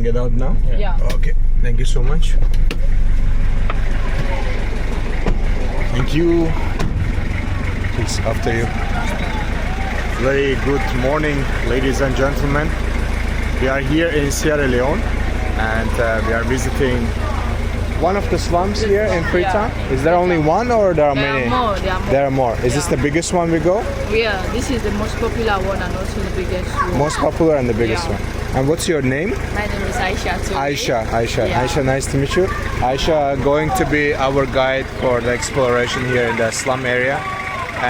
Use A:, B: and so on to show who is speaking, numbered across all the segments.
A: get out now?
B: Yeah.
A: Okay, thank you so much. Thank you. Please, after you. Very good morning, ladies and gentlemen. We are here in Sierra Leone and we are visiting one of the slums here in Freetown. Is there only one or there are many? There are more. Is this the biggest one we go?
B: Yeah, this is the most popular one and also the biggest one.
A: Most popular and the biggest one. And what's your name?
B: My name is Aisha.
A: Aisha.
B: Yeah.
A: Aisha, nice to meet you. Aisha going to be our guide for the exploration here in the slum area.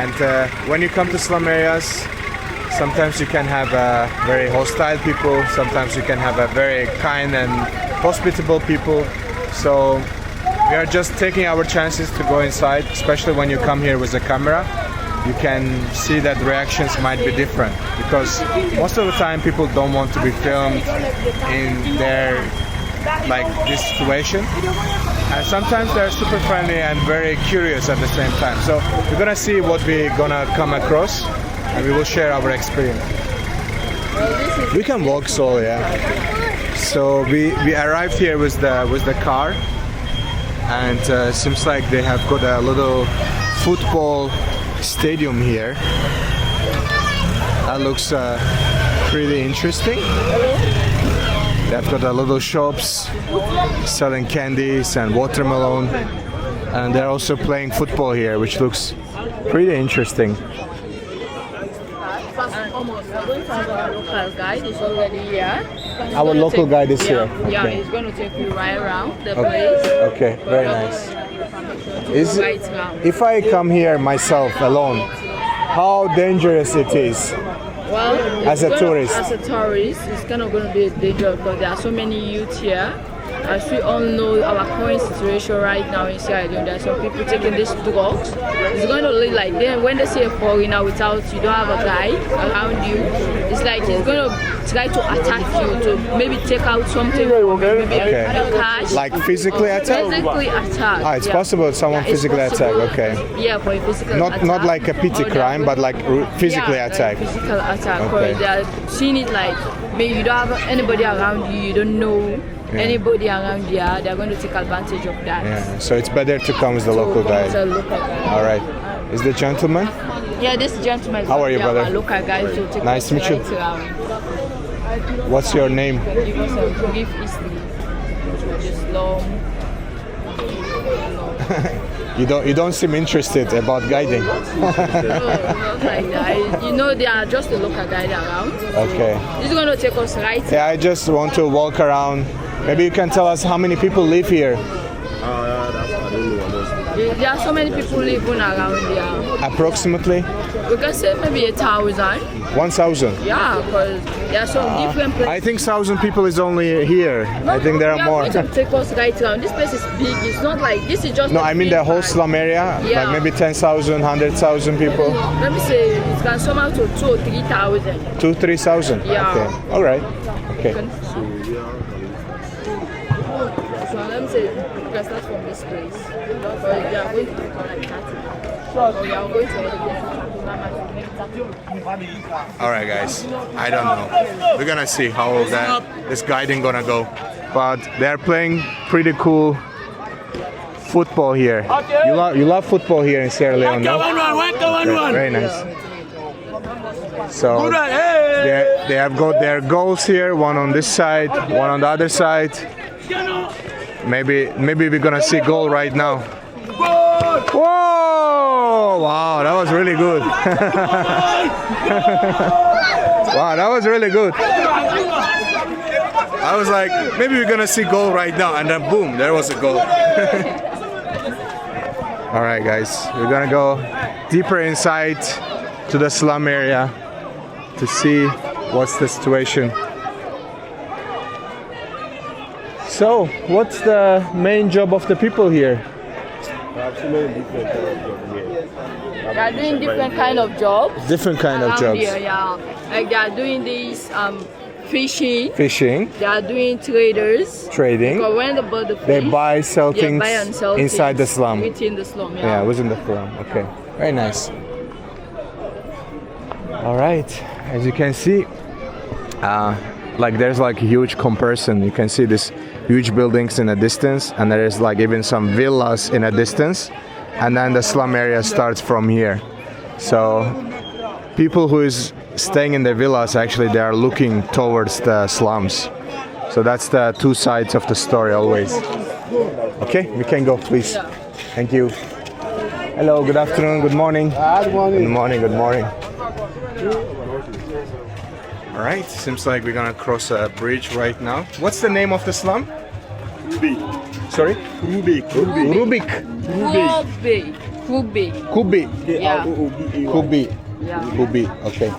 A: And when you come to slum areas, sometimes you can have very hostile people, sometimes you can have a very kind and hospitable people. So we are just taking our chances to go inside, especially when you come here with a camera. You can see that reactions might be different because most of the time people don't want to be filmed in their this situation, and sometimes they're super friendly and very curious at the same time. So we're gonna see what we're gonna come across and we will share our experience. We can walk slowly, yeah. So we arrived here with the car, and seems like they have got a little football stadium here. That looks pretty interesting. They've got a little shops selling candies and watermelon, and they're also playing football here, which looks pretty interesting.
B: We're going to have our local guide. He's already here.
A: Our local guide is here.
B: Yeah,
A: Okay.
B: he's going to take you right around the place.
A: Okay, very nice. Is
B: Right around.
A: if I come here myself alone, how dangerous it is?
B: Well,
A: As a tourist.
B: As a tourist, it's kind of going to be dangerous because there are so many youth here. As we all know, our current situation right now in Sierra Leone, there are some people taking these drugs. It's going to look like them when they see a foreigner without you don't have a guy around you. It's like it's going to try to attack you to maybe take out something, maybe
A: Okay.
B: a cash.
A: Like physically attack?
B: Physically attack.
A: Ah, it's
B: yeah.
A: possible someone
B: Yeah, it's
A: physically attack.
B: possible.
A: Okay.
B: Yeah, for a physical attack.
A: Not like a petty
B: Or
A: crime, but like physically
B: yeah,
A: attack.
B: Like physical attack.
A: Okay.
B: Or they are seeing it like maybe you don't have anybody around you, you don't know anybody around you. They're going to take advantage of that.
A: Yeah. So it's better to come with the local guide.
B: It's a local guide.
A: All right. Is the gentleman?
B: Yeah, this gentleman is
A: How are you,
B: our
A: brother?
B: local guide to take
A: Nice
B: us
A: to meet you.
B: right around.
A: What's your name?
B: Give us a brief history. Just Slum.
A: You don't seem interested about guiding.
B: No, not like that. You know, they are just a local guide around.
A: Okay.
B: He's going to take us right.
A: Yeah, I just want to walk around. Maybe you can tell us how many people live here.
B: There are so many people living around here.
A: Approximately
B: We can say maybe 1,000.
A: 1,000.
B: Yeah, because there are some different places.
A: I think 1,000 people is only here. I think there are more.
B: Going to take us right around. This place is big. It's not like this is just.
A: No,
B: a
A: I mean
B: big
A: the whole
B: park.
A: slum area,
B: Yeah.
A: like maybe 10,000, 100,000 people.
B: Let me say it can sum out to 2,000 or 3,000.
A: 2,000-3,000.
B: Yeah.
A: Okay. All right. Okay.
B: So let me say we can start from this place. But we are going to be like 30. So we are going to.
A: All right, guys. I don't know. We're gonna see how this guiding gonna go. But they're playing pretty cool football here. You love football here in Sierra Leone, no? Okay, very nice. So they have got their goals here. One on this side, one on the other side. Maybe we're gonna see goal right now. Whoa! Wow, that was really good. Wow, that was really good. I was like, maybe we're gonna see goal right now, and then boom, there was a goal. All right, guys, we're gonna go deeper inside to the slum area to see what's the situation. So, what's the main job of the people here?
B: They are doing different kind of jobs.
A: Different kind of
B: around
A: jobs.
B: Here, yeah. Like they are doing this fishing.
A: Fishing,
B: They are doing traders.
A: trading.
B: Because when the
A: They
B: fish,
A: buy, sell
B: they
A: things
B: buy and sell
A: inside the
B: things
A: slum.
B: Within the slum,
A: Yeah, within the slum. Okay, very nice. All right, as you can see, like there's like huge comparison. You can see these huge buildings in the distance, and there is like even some villas in a distance, and then the slum area starts from here. So people who is staying in the villas, actually they are looking towards the slums. So that's the two sides of the story always. Okay, we can go, please. Thank you. Hello, good afternoon, good morning. Good morning, good morning. All right, seems like we're gonna cross a bridge right now. What's the name of the slum?
C: Rubik.
A: Sorry?
C: Rubik.
A: Rubik.
B: Kubi.
A: Kubi.
B: Yeah.
A: Kubi.
B: Yeah.
A: Kubi. Okay.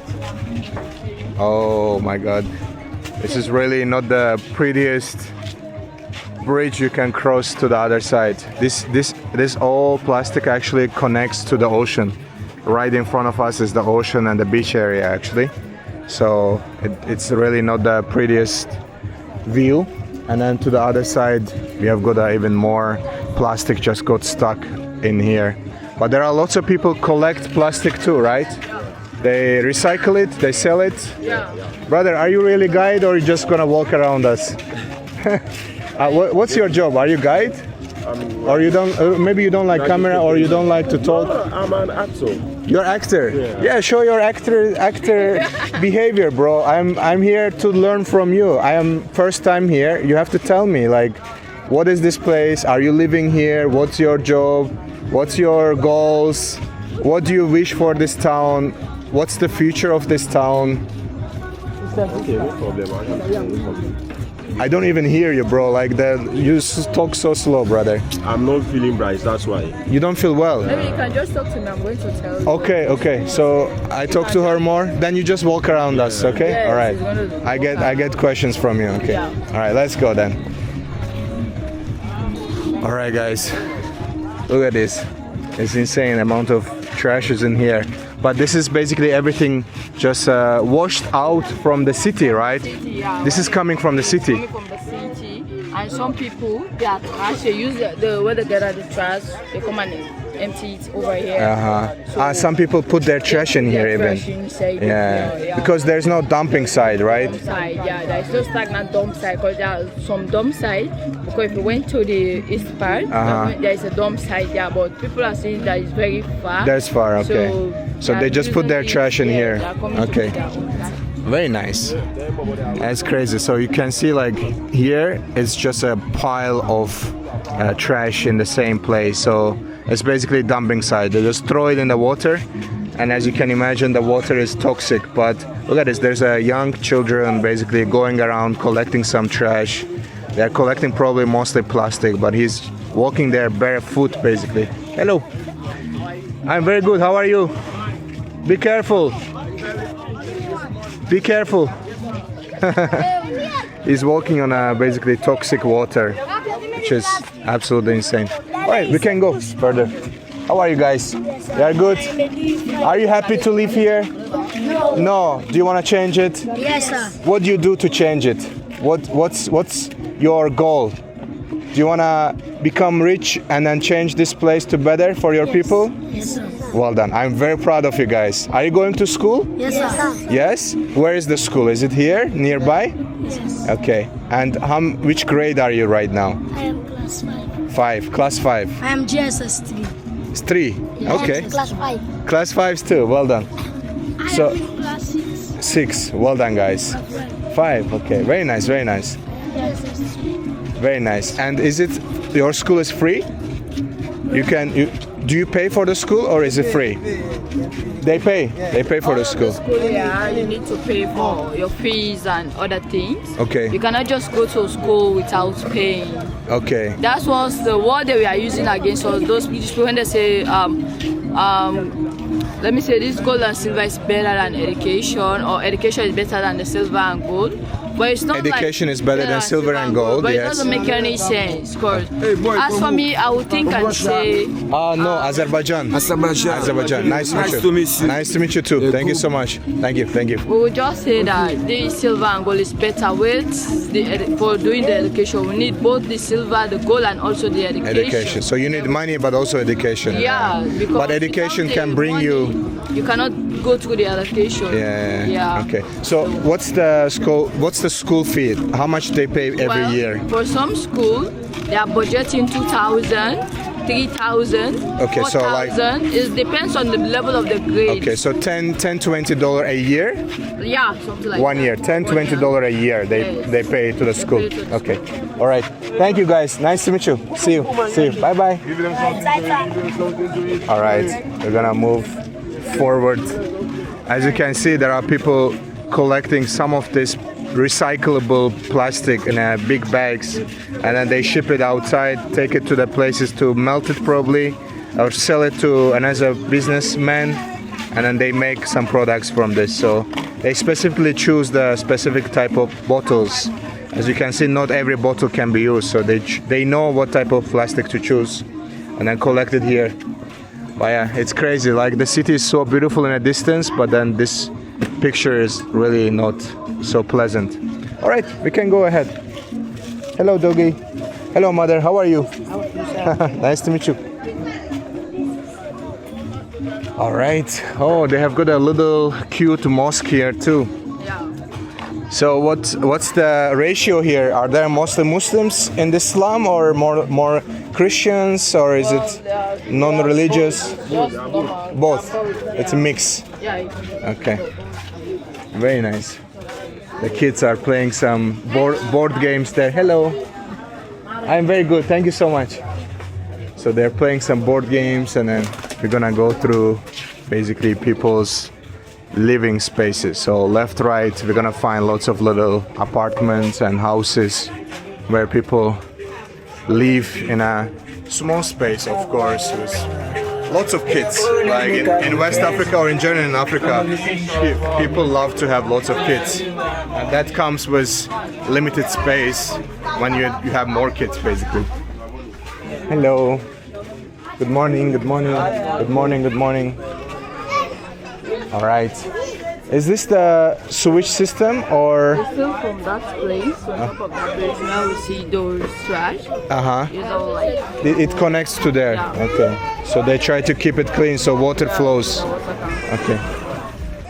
A: Oh my God. This is really not the prettiest bridge you can cross to the other side. This all plastic actually connects to the ocean. Right in front of us is the ocean and the beach area actually. So it's really not the prettiest view. And then to the other side we have got even more plastic just got stuck in here. But there are lots of people collect plastic too, right? They recycle it, they sell it.
B: Yeah.
A: Brother, are you really guide or you just gonna walk around us? What's your job? Are you guide? Or you don't? Maybe you don't like camera, or you don't like to talk.
C: No, I'm an actor.
A: You're actor.
C: Yeah.
A: Show your actor behavior, bro. I'm here to learn from you. I am first time here. You have to tell me like, what is this place? Are you living here? What's your job? What's your goals? What do you wish for this town? What's the future of this town?
C: Okay, no problem.
A: I don't even hear you, bro. Like you talk so slow, brother.
C: I'm not feeling bright, that's why.
A: You don't feel well.
B: Maybe you can just talk to me. I'm going to tell you.
A: Okay. So I talk to her more. Then you just walk around us, okay?
B: Yes,
A: All right.
B: he's gonna
A: I get questions from you. Okay.
B: Yeah.
A: All right. Let's go then. All right, guys. Look at this. It's insane amount of trash is in here. But this is basically everything just washed out from the city, right?
B: Yeah.
A: This is coming from the city.
B: Coming from the city, and some people that actually use the where they gather the trash, they come and empty it over here.
A: Some people put their trash in here even. Yeah. Because there's no dumping side, right?
B: Dump side, yeah, there's no stagnant dump side because there are some dump side. Because if you went to the east part, there is a dump side, yeah, but people are saying that it's very far.
A: That's far, okay. So they just put their trash in here. Okay. Very nice. That's crazy. So you can see like here it's just a pile of trash in the same place. So it's basically dumping site. They just throw it in the water, and as you can imagine, the water is toxic. But look at this. There's a young children basically going around collecting some trash. They're collecting probably mostly plastic, but he's walking there barefoot basically. Hello. I'm very good. How are you? Be careful. Be careful. He's walking on basically toxic water, which is absolutely insane. All right, we can go further. How are you guys? You are good? Are you happy to live here? No. Do you want to change it?
D: Yes, sir.
A: What do you do to change it? What's your goal? Do you want to become rich and then change this place to better for your people?
D: Yes, sir.
A: Well done. I'm very proud of you guys. Are you going to school?
D: Yes, sir.
A: Yes? Where is the school? Is it here, nearby?
D: Yes.
A: Okay. And which grade are you right now?
D: I am class 5.
A: 5. Class 5.
D: I am GSS 3.
A: 3. Okay.
D: Class 5.
A: Class 5 too. Well done. So
D: I am class 6.
A: 6. Well done, guys. 5. Okay. Very nice. Very nice.
D: GSS 3.
A: Very nice. And is it your school is free? Do you pay for the school or is it free? They pay. They pay for the school.
B: Yeah, you need to pay for your fees and other things.
A: Okay.
B: You cannot just go to school without paying.
A: Okay.
B: That was the word they were using against us. Those people when they say let me say this gold and silver is better than education, or education is better than the silver and gold. But it's not
A: education
B: like
A: is better than silver and gold.
B: But
A: yes.
B: it doesn't make any sense. Cause as for me, I would think and say.
A: No, Azerbaijan. Azerbaijan. Nice to meet you. Nice to meet you too. Thank you so much. Thank you. Thank you.
B: We would just say that the silver and gold is better with for doing the education. We need both the silver, the gold, and also the education.
A: So you need money, but also education.
B: Yeah, because
A: but education can bring you.
B: You cannot go through the allocation.
A: Yeah. Okay. So what's the school fee? How much they pay every year?
B: For some school, they are budgeting 2,000, 3,000,
A: Okay, so
B: 4,000. It depends on the level of the grade.
A: Okay, so $10-20 a year.
B: Yeah, something like
A: 1
B: that.
A: year, $10-20 a year. They pay to the school.
B: They pay to the
A: Okay. All right. Thank you guys. Nice to meet you. See you. Bye bye. All right. We're gonna move forward. As you can see, there are people collecting some of this recyclable plastic in big bags, and then they ship it outside, take it to the places to melt it probably, or sell it to another businessman, and then they make some products from this. So they specifically choose the specific type of bottles. As you can see, not every bottle can be used, so they know what type of plastic to choose and then collect it here. But yeah, it's crazy. Like, the city is so beautiful in a distance, but then this picture is really not so pleasant. All right, we can go ahead. Hello, doggy. Hello, mother. How are you? Nice to meet you. All right. Oh, they have got a little cute mosque here too.
B: Yeah.
A: So what's the ratio here? Are there mostly Muslims in the slum, or more Christians, or is it non-religious?
B: Just normal.
A: Both. It's a mix.
B: Yeah.
A: Okay. Very nice. The kids are playing some board games there. Hello. I'm very good. Thank you so much. So they're playing some board games, and then we're gonna go through basically people's living spaces. So left, right, we're gonna find lots of little apartments and houses where people live in a small space, of course, with lots of kids. Like in West Africa, or in general in Africa, people love to have lots of kids, and that comes with limited space when you have more kids, basically. Hello. Good morning. Good morning. Good morning. Good morning. All right. Is this the sewage system, or?
B: It's still from that place. On top of that place, now we see those trash. It's all like.
A: It connects to there.
B: Yeah.
A: Okay. So they try to keep it clean so water flows. Okay.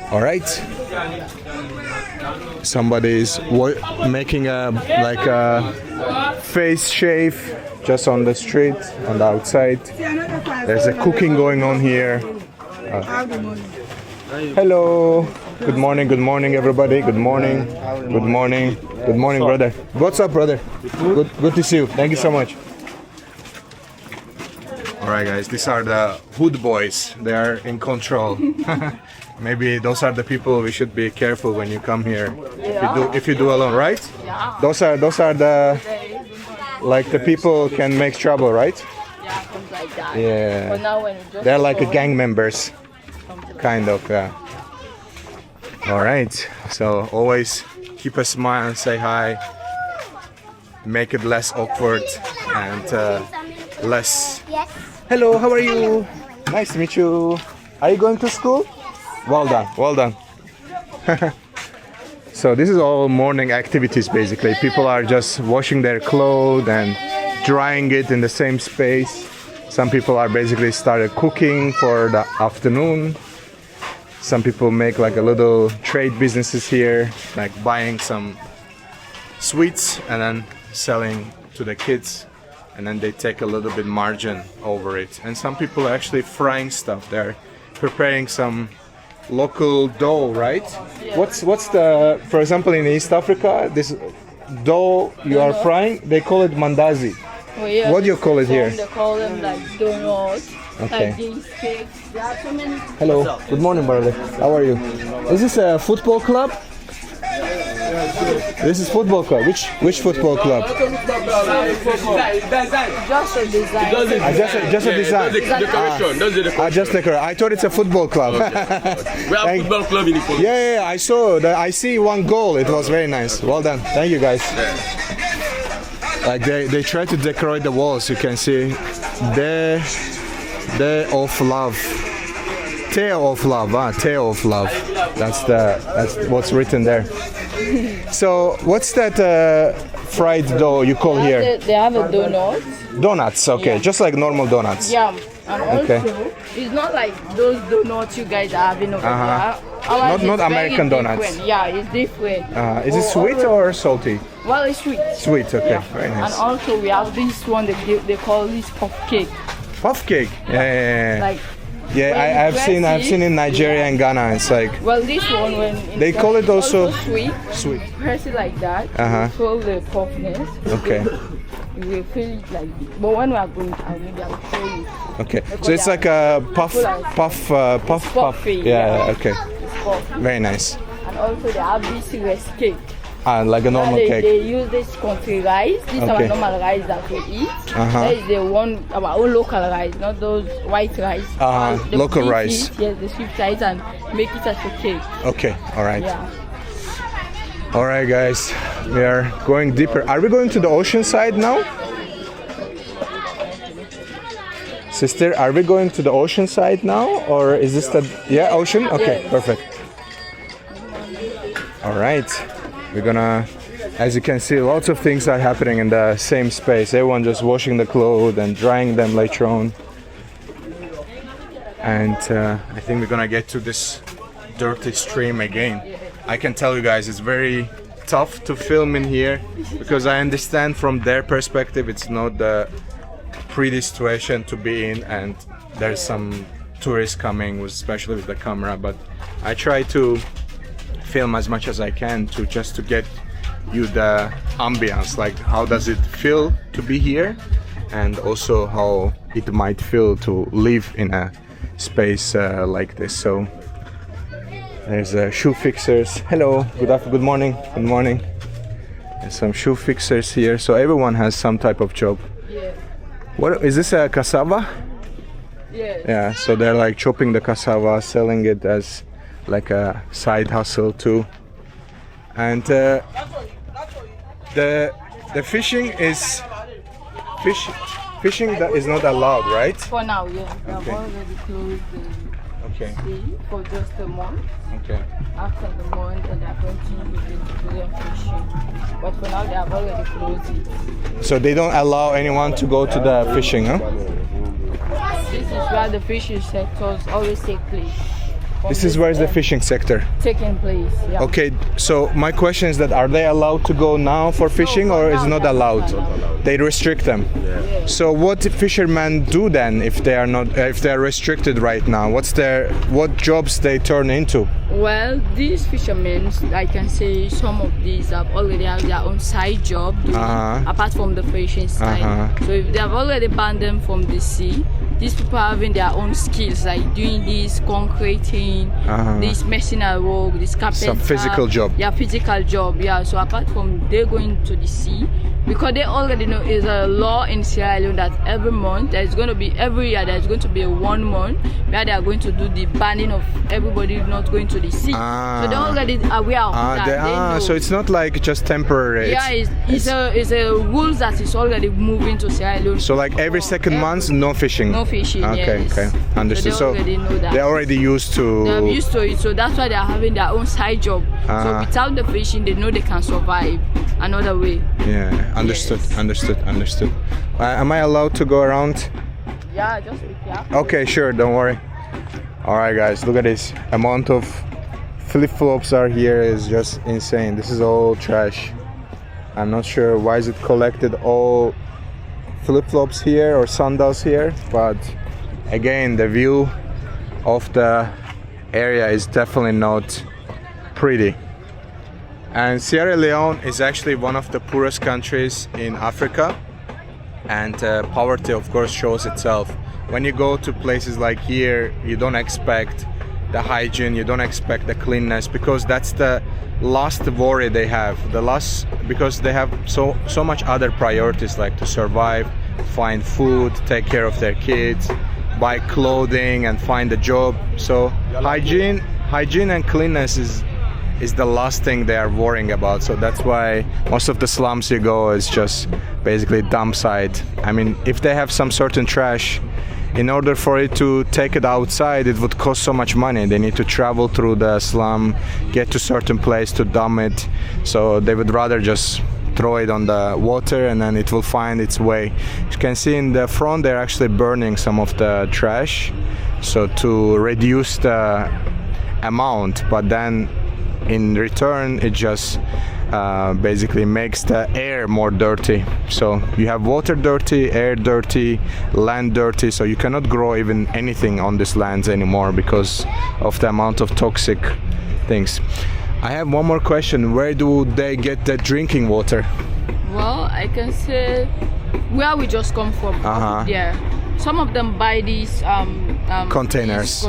A: All right. Somebody is making a face shave just on the street, on the outside. There's a cooking going on here. Hello. Good morning. Good morning, everybody. Good morning. Good morning. Good morning, brother. What's up, brother? Good to see you. Thank you so much. All right, guys. These are the hood boys. They are in control. Maybe those are the people we should be careful when you come here. If you do alone, right?
B: Yeah.
A: Those are the the people can make trouble, right?
B: Yeah, things like that.
A: Yeah.
B: But now when you just
A: They're like a gang members, kind of. Yeah. All right. So always keep a smile and say hi. Make it less awkward and less.
D: Yes.
A: Hello. How are you? Nice to meet you. Are you going to school? Well done. Well done. So this is all morning activities basically. People are just washing their clothes and drying it in the same space. Some people are basically started cooking for the afternoon. Some people make like a little trade businesses here, like buying some sweets and then selling to the kids, and then they take a little bit margin over it. And some people are actually frying stuff. They're preparing some local dough, right?
B: Yeah.
A: What's the, for example, in East Africa, this dough you are frying, they call it mandazi.
B: Well, yeah,
A: What do you call it here?
B: They call them like donuts,
A: Okay.
B: like these cakes. There are so many.
A: Hello. Good morning, brother. How are you? Is this a football club? This is football club. Which football club?
B: Just a design.
A: Just a design.
C: Decoration. That's the decoration.
A: Just decorate. I thought it's a football club.
C: We have
A: Thank-
C: football club in the police.
A: Yeah, I saw that. I see one goal. It was very nice. Well done. Thank you, guys. Like they try to decorate the walls. You can see Day of Love. Tale of Love. Tale of Love. That's what's written there. So what's that fried dough you call here?
B: They have a donut.
A: Donuts. Okay,
B: Yeah.
A: just like normal donuts.
B: Yeah. And
A: Okay.
B: also, it's not like those donuts you guys are having over there. Ours
A: Not
B: is
A: American
B: very
A: donuts.
B: different. Yeah, it's different.
A: Is it sweet or salty?
B: Well, it's sweet.
A: Sweet, okay,
B: Yeah.
A: very
B: And
A: nice.
B: also we have this one they call this puff cake.
A: Puff cake. Yeah.
B: Like,
A: Yeah,
B: when
A: I've
B: you
A: seen
B: press it,
A: in Nigeria and Ghana. It's like
B: well, this one when
A: They call it also-
B: sweet.
A: sweet.
B: Press it like that.
A: Uh-huh.
B: Feel the puffness.
A: Okay.
B: You will feel it like this. But when we are going out, maybe I'll show you.
A: Okay. So it's like a puff.
B: puffy,
A: Yeah.
B: yeah.
A: Okay.
B: It's puffy.
A: Very nice.
B: And also they have this rest cake.
A: Like a normal
B: they,
A: cake.
B: They use this country rice. This is our
A: Okay.
B: normal rice that we eat.
A: Uh-huh.
B: That is the one, our own local rice, not those white rice. The
A: Local
B: sweet
A: rice.
B: it, yes, the sweet rice and make it as a cake.
A: Okay. All right.
B: Yeah.
A: All right, guys. We are going deeper. Are we going to the ocean side now? Sister, are we going to the ocean side now, or is this the ocean? Okay,
B: Yes.
A: perfect. All right, we're gonna, as you can see, lots of things are happening in the same space. Everyone just washing the clothes and drying them later on. And I think we're gonna get to this dirty stream again. I can tell you guys, it's very tough to film in here because I understand from their perspective it's not the pretty situation to be in, and there's some tourists coming, especially with the camera, but I try to film as much as I can to just to get you the ambience, like how does it feel to be here, and also how it might feel to live in a space like this. So there's shoe fixers. Hello, good morning, good morning. There's some shoe fixers here, so everyone has some type of job.
B: Yeah.
A: What is this, a cassava?
B: Yes.
A: Yeah, so they're like chopping the cassava, selling it as like a side hustle too. And the fishing is fishing that is not allowed, right?
B: For now, yeah. We have
A: Okay.
B: already closed the
A: Okay.
B: sea for just a month.
A: Okay.
B: After the month, and they are continuing with the fishing. But for now, they have already closed it.
A: So they don't allow anyone to go to the fishing, huh?
B: This is where the fishing sectors always take place.
A: This is where is the fishing sector.
B: Taking place, yeah.
A: Okay, so my question is that are they allowed to go now for fishing, or is it not allowed? They restrict them. So what fishermen do then if they are not if they are restricted right now? What jobs they turn into?
B: Well, these fishermen, I can say some of these have already have their own side job doing, apart from the fishing side. So if they have already banned them from the sea, these people are having their own skills, like doing this concreting, this masonry work, this carpenter.
A: Some physical job.
B: Yeah, physical job. Yeah. So apart from they going to the sea, because they already know is a law in Sierra Leone that every month every year there's going to be 1 month where they are going to do the banning of everybody not going to the sea. So they're already aware of that. They know.
A: So it's not like just temporary.
B: Yeah, it's a rules that is already moving to Sierra Leone.
A: So like every second month, no fishing.
B: No fishing.
A: Okay,
B: yes.
A: okay, understood.
B: So they already know that.
A: they're already used to.
B: They're used to it, so that's why they are having their own side job. So without the fishing, they know they can survive another way.
A: Yeah, understood,
B: Yes.
A: understood. Am I allowed to go around?
B: Yeah, just be careful.
A: Okay, sure, don't worry. All right, guys, look at this. Amount of flip-flops are here is just insane. This is all trash. I'm not sure why is it collected all flip-flops here or sandals here, but again, the view of the area is definitely not pretty. And Sierra Leone is actually one of the poorest countries in Africa, and poverty of course shows itself. When you go to places like here, you don't expect the hygiene, you don't expect the cleanness, because that's the last worry they have. Because they have so much other priorities, like to survive, find food, take care of their kids, buy clothing and find a job. So hygiene and cleanness is the last thing they are worrying about. So that's why most of the slums you go is just basically dump site. I mean, if they have some certain trash, in order for it to take it outside, it would cost so much money. They need to travel through the slum, get to certain place to dump it. So they would rather just throw it on the water, and then it will find its way. You can see in the front they're actually burning some of the trash, so to reduce the amount, but then in return it just basically makes the air more dirty. So you have water dirty, air dirty, land dirty, so you cannot grow even anything on these lands anymore because of the amount of toxic things. I have one more question. Where do they get the drinking water?
B: Well, I can say where we just come from. Yeah, some of them buy these
A: containers.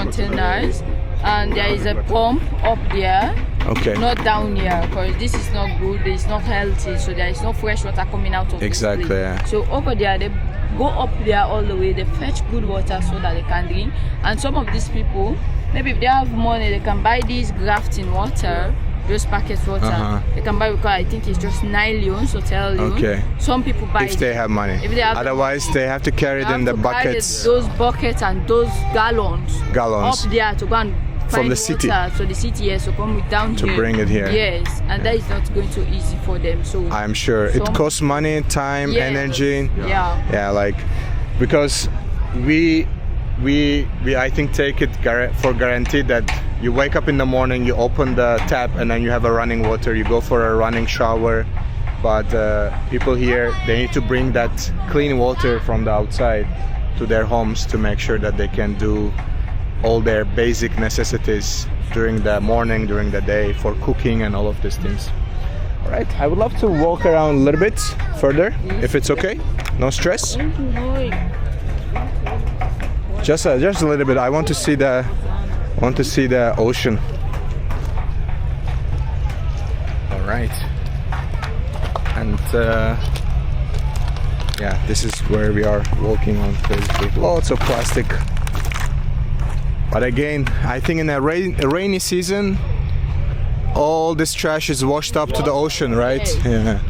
B: And there is a pump up there,
A: okay,
B: not down here, because this is not good, it's not healthy, so there is no fresh water coming out of
A: exactly
B: this place.
A: Yeah.
B: So over there they go up there all the way, they fetch good water so that they can drink. And some of these people, maybe if they have money, they can buy these grafting water, those packet water. They can buy, because I think it's just 9 leones or 10 leones.
A: Okay.
B: Some people buy
A: if they have money.
B: If they have
A: otherwise they have to carry them the buckets,
B: those buckets and those gallons up there to go and
A: from the
B: water.
A: city.
B: So the city, yes, so come down
A: to
B: here.
A: bring it here.
B: Yes, and that is not going to easy for them. So
A: I'm sure it costs money, time, energy.
B: Yeah,
A: like because we I think take it for granted that you wake up in the morning, you open the tap, and then you have a running water, you go for a running shower. But people here, they need to bring that clean water from the outside to their homes to make sure that they can do all their basic necessities during the morning, during the day, for cooking and all of these things. All right, I would love to walk around a little bit further, if it's okay. No stress. Just a little bit. I want to see the ocean. All right, and yeah, this is where we are walking on. Basically, lots of plastic. But again, I think in a rainy season, all this trash is washed up to the ocean, right? Yeah,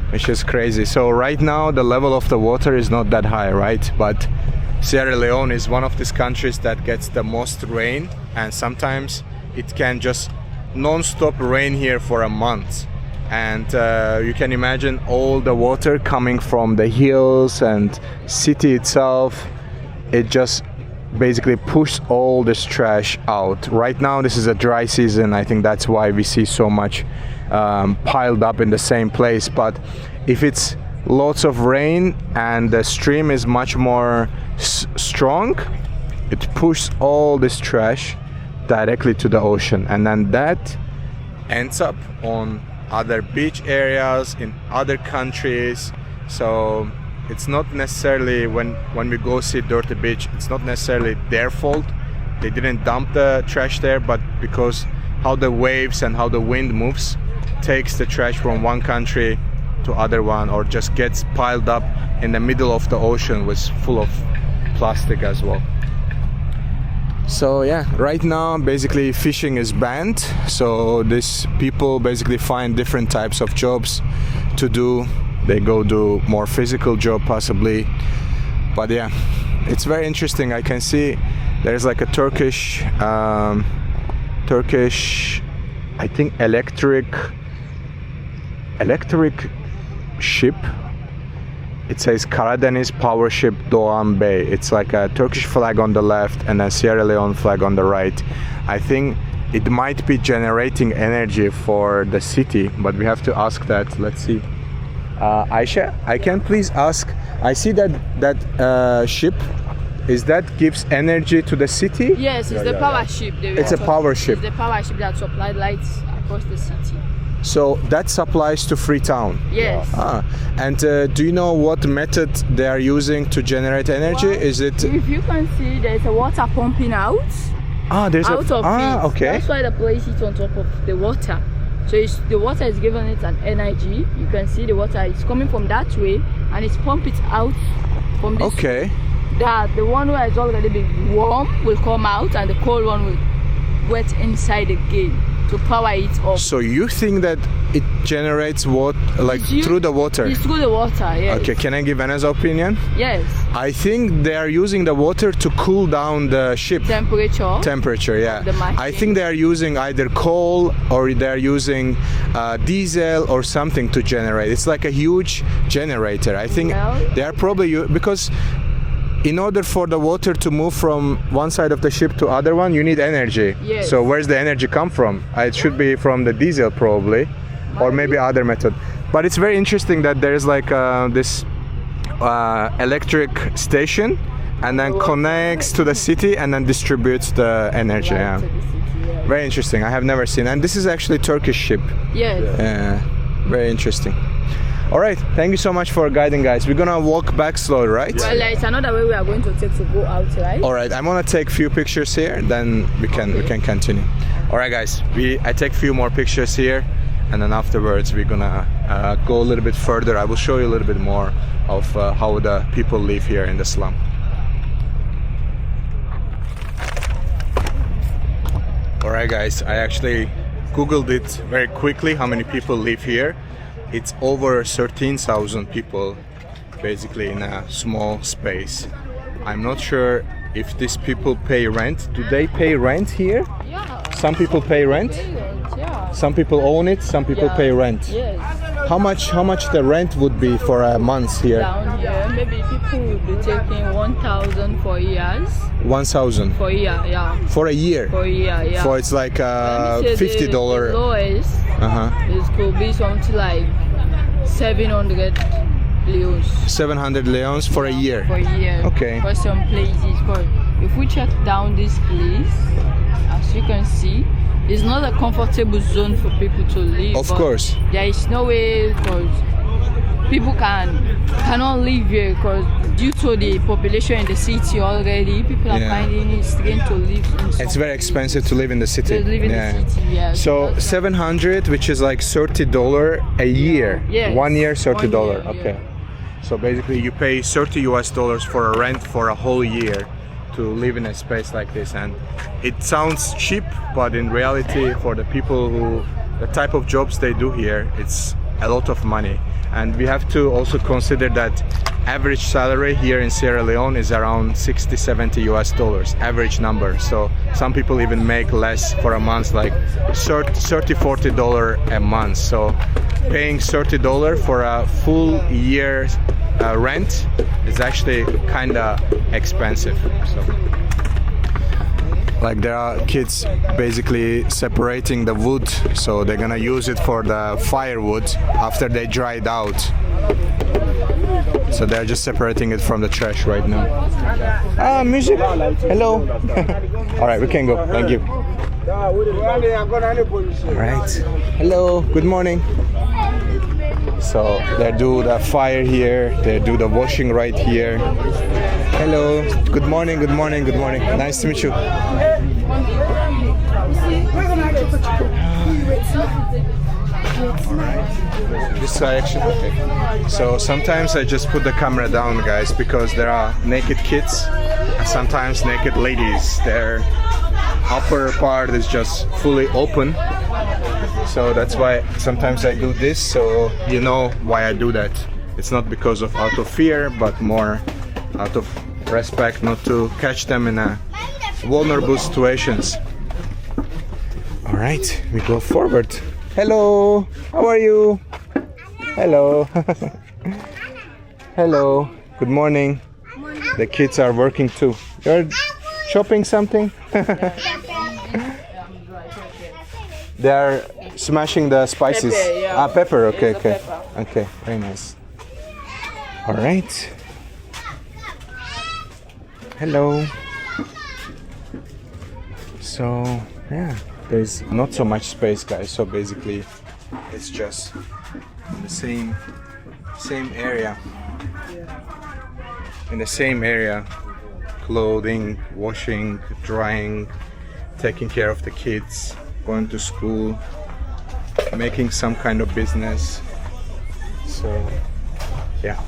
A: which is crazy. So right now the level of the water is not that high, right? But Sierra Leone is one of these countries that gets the most rain, and sometimes it can just non-stop rain here for a month. And you can imagine all the water coming from the hills and city itself. It just basically push all this trash out. Right now this is a dry season. I think that's why we see so much piled up in the same place. But if it's lots of rain and the stream is much more strong, it pushes all this trash directly to the ocean, and then that ends up on other beach areas in other countries. So it's not necessarily, when we go see dirty beach, it's not necessarily their fault. They didn't dump the trash there, but because how the waves and how the wind moves takes the trash from one country to other one, or just gets piled up in the middle of the ocean, was full of plastic as well. So yeah, right now basically fishing is banned, so these people basically find different types of jobs to do. They go do more physical job possibly. But yeah, it's very interesting. I can see there's like a Turkish I think electric ship. It says Karadeniz Power Ship Doğan Bey. It's like a Turkish flag on the left and a Sierra Leone flag on the right. I think it might be generating energy for the city, but we have to ask that. Let's see. Aisha, I can please ask, I see that ship, is that gives energy to the city?
B: Yes, it's the power ship.
A: It's a power ship.
B: It's the power ship that supplies lights across the city.
A: So that supplies to Freetown?
B: Yes.
A: And do you know what method they are using to generate energy?
B: Well,
A: is it?
B: If you can see, there's a water pumping out.
A: There's
B: out of it.
A: Okay.
B: That's why they place it on top of the water. So the water is giving it an energy. You can see the water is coming from that way, and it's pumping it out from this way. That the one where is already been warm will come out, and the cold one will wet inside again. to power it up.
A: So you think that it generates what, like through the water?
B: It's through the water, yes.
A: Okay, can I give another opinion?
B: Yes.
A: I think they are using the water to cool down the ship. Temperature, yeah.
B: The machine.
A: I think they are using either coal or they are using diesel or something to generate. It's like a huge generator. I think they are probably because in order for the water to move from one side of the ship to other one, you need energy.
B: Yes.
A: So where's the energy come from? It should be from the diesel probably, or maybe other method. But it's very interesting that there is like this electric station and then connects to the city and then distributes the energy. Yeah. Very interesting. I have never seen. And this is actually Turkish ship.
B: Yes.
A: Very interesting. All right, thank you so much for guiding, guys. We're gonna walk back slowly, right?
B: Well, it's another way we are going to take to go out, right?
A: All right, I'm gonna take few pictures here, then we can continue. All right, guys. I take few more pictures here, and then afterwards we're gonna go a little bit further. I will show you a little bit more of how the people live here in the slum. All right, guys. I actually Googled it very quickly. How many people live here? It's over 13,000 people basically in a small space. I'm not sure if these people pay rent. Do they pay rent here?
B: Yeah.
A: Some people pay rent.
B: Yeah.
A: Some people own it, some people pay rent.
B: Yes.
A: How much the rent would be for a month here?
B: Down here, maybe people will be taking 1,000 for years.
A: 1,000
B: for a year, yeah.
A: For a year.
B: For a year, yeah.
A: So it's like $50.
B: The lowest it could be something like 700 leons.
A: 700 leons for a year.
B: For a year.
A: Okay.
B: For some places, but if we check down this place, as you can see, it's not a comfortable zone for people to live.
A: Of course.
B: There is no way because people cannot live here because due to the population in the city already, people are finding it strange to live in
A: It's very expensive to live in the city.
B: To live in the city, yeah.
A: So 700, which is like $30 a year.
B: Yes.
A: 1 year, $30.
B: 1 year,
A: Okay. So basically you pay $30 for a rent for a whole year to live in a space like this, and it sounds cheap, but in reality for the people the type of jobs they do here, it's a lot of money. And we have to also consider that average salary here in Sierra Leone is around $60-70 average number. So some people even make less for a month, like $30-40 a month. So paying $30 for a full year rent is actually kind of expensive. So like there are kids basically separating the wood, so they're gonna use it for the firewood after they dried out. So they're just separating it from the trash right now. Ah, music. Hello. All right, we can go. Thank you. All right. Hello. Good morning. So they do the fire here. They do the washing right here. Hello. Good morning. Good morning. Good morning. Nice to meet you. This direction? Okay. So sometimes I just put the camera down, guys, because there are naked kids and sometimes naked ladies. Their upper part is just fully open. So that's why sometimes I do this, so you know why I do that. It's not because of out of fear, but more out of respect, not to catch them in a vulnerable situations. All right, we go forward. Hello, how are you? Hello. Hello, good morning. The kids are working too. You're chopping something? They are smashing the spices.
B: Pepper, yeah.
A: Pepper, okay,
B: It's a
A: okay.
B: pepper.
A: Okay, very nice. All right. Hello. So, yeah, there's not so much space, guys. So basically, it's just in the same area. In the same area, clothing, washing, drying, taking care of the kids, going to school, making some kind of business. So, yeah.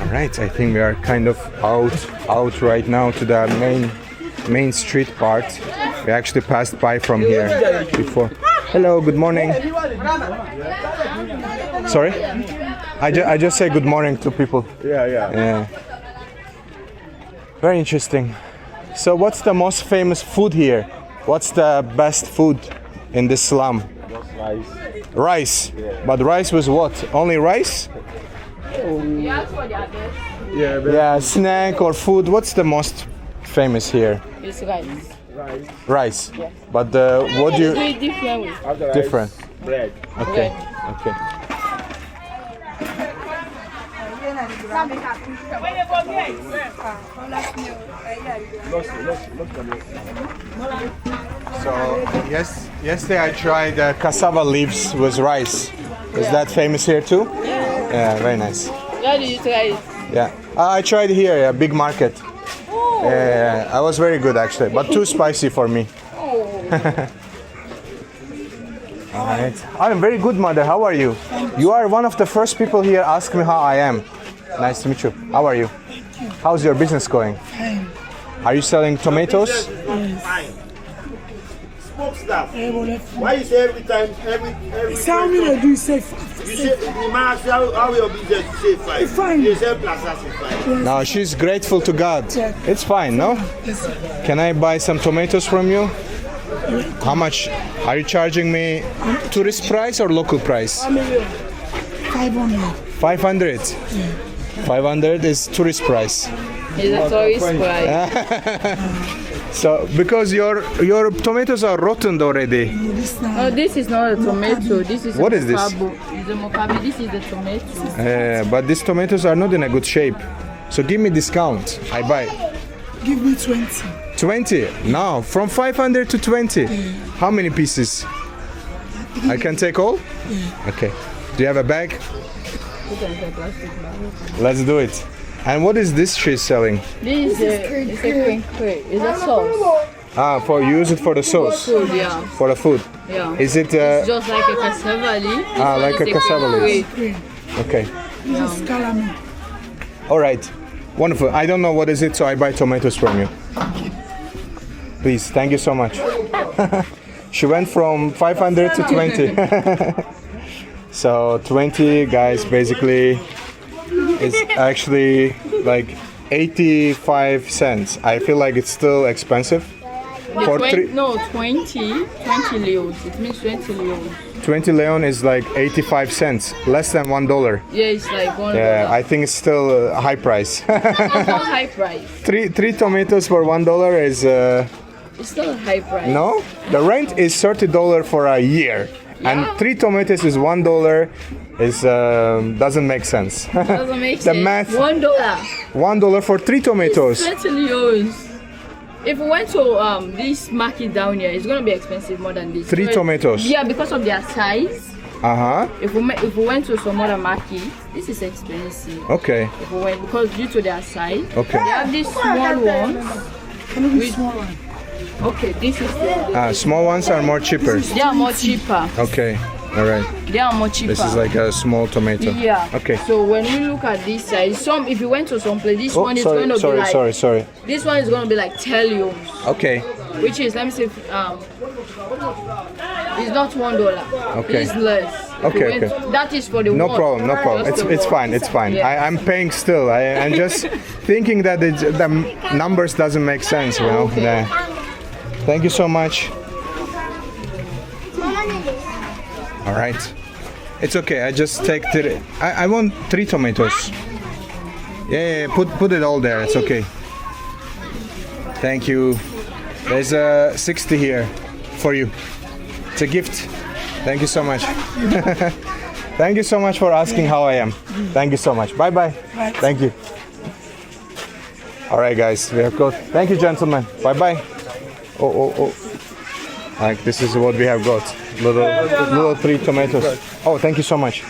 A: All right, I think we are kind of out right now to the main street part. We actually passed by from here before. Hello, good morning. Sorry? I just say good morning to people. Yeah. Very interesting. So what's the most famous food here? What's the best food in this slum?
E: Rice.
A: Rice. But rice with what? Only rice? Yeah, snack or food. What's the most famous here?
B: It's rice.
A: Rice. But what do you...
B: It's different way.
E: After rice,
A: Different.
E: bread.
A: Okay. Okay. So yesterday I tried cassava leaves with rice. Is that famous here too? Yeah, very nice.
B: Where did you try it?
A: Yeah, I tried here, a big market. I was very good actually, but too spicy for me. All right. I'm very good, mother. How are you? You are one of the first people here ask me how I am. Nice to meet you. How are you? How's your business going?
F: Fine.
A: Are you selling tomatoes?
E: Fine. Smoke stuff. Why you say every time, every
F: Tell me to do safe.
E: you say, the man ask you how your business, you say fine.
F: Fine.
E: You say plus us is fine.
A: No, she's grateful to God. It's fine, no?
F: Yes.
A: Can I buy some tomatoes from you? How much? Are you charging me tourist price or local price?
F: 500.
A: 500. 500 is tourist price.
B: It's a tourist price.
A: So because your tomatoes are rotten already.
B: Oh, this is not a tomato. This is
A: What
B: a
A: is this?
B: mokabo. It's a mokabo. This is the tomato.
A: But these tomatoes are not in a good shape. So give me discount. I buy.
F: Give me 20.
A: 20. No, from 500 to 20. How many pieces? I can take all? Okay. Do you have a bag? Let's do it. And what is this she's selling?
B: This is a crinkle. It's a sauce.
A: Ah, for use it for the sauce.
B: Food, yeah.
A: For the food.
B: Yeah.
A: Is it
B: It's just like a cassava leaf. This one
A: like
B: is
A: a cassava leaf.
B: crinkle.
A: okay.
F: This is calamine.
A: All right. Wonderful. I don't know what is it, so I buy tomatoes from you. Please, thank you so much. She went from 500 to 20. So 20 guys basically is actually like 85 cents. I feel like it's still expensive. For
B: 20 leos. It means 20 leos.
A: 20 leon is like 85 cents, less than $1.
B: Yeah, it's like $1.
A: Yeah, I think it's still a high price.
B: It's not high price.
A: three tomatoes for $1 is
B: It's still a high price.
A: no. The rent is $30 for a year, and 3 tomatoes is $1. Is doesn't make sense.
B: Doesn't make
A: The
B: sense.
A: math.
B: $1.
A: $1 for 3 tomatoes.
B: 20 leos. If we went to this market down here, it's gonna be expensive more than this.
A: 3 tomatoes.
B: Yeah, because of their size.
A: Uh-huh.
B: If we went to some other market, this is expensive.
A: Okay.
B: If we went because due to their size.
A: Okay.
B: They have these small ones. Okay, this is
A: Small ones are more cheaper.
B: they are more cheaper.
A: Okay. All right.
B: They are more cheaper.
A: This is like a small tomato.
B: Yeah.
A: Okay.
B: So when we look at this size, if you went to some place, this one is going to be like
A: sorry.
B: this one is going to be like teleos,
A: Okay.
B: which is let me say it's not $1.
A: Okay.
B: It's less. If
A: Okay,
B: you went
A: okay.
B: that is for the
A: No
B: one.
A: problem, no problem.
B: Just the
A: It's
B: one.
A: fine, it's fine.
B: Yeah.
A: I'm paying still. I'm just thinking that the numbers doesn't make sense, you know.
B: Okay.
A: Yeah. Thank you so much. All right. It's okay. I just take I want 3 tomatoes. Yeah, put it all there. It's okay. Thank you. There's a 60 here for you. It's a gift. Thank you so much. Thank you so much for asking how I am. Thank you so much. Bye bye. Thank you. All right, guys, we have got. Thank you, gentlemen. Bye bye. Oh. Like this is what we have got. Little 3 tomatoes. Oh, thank you so much.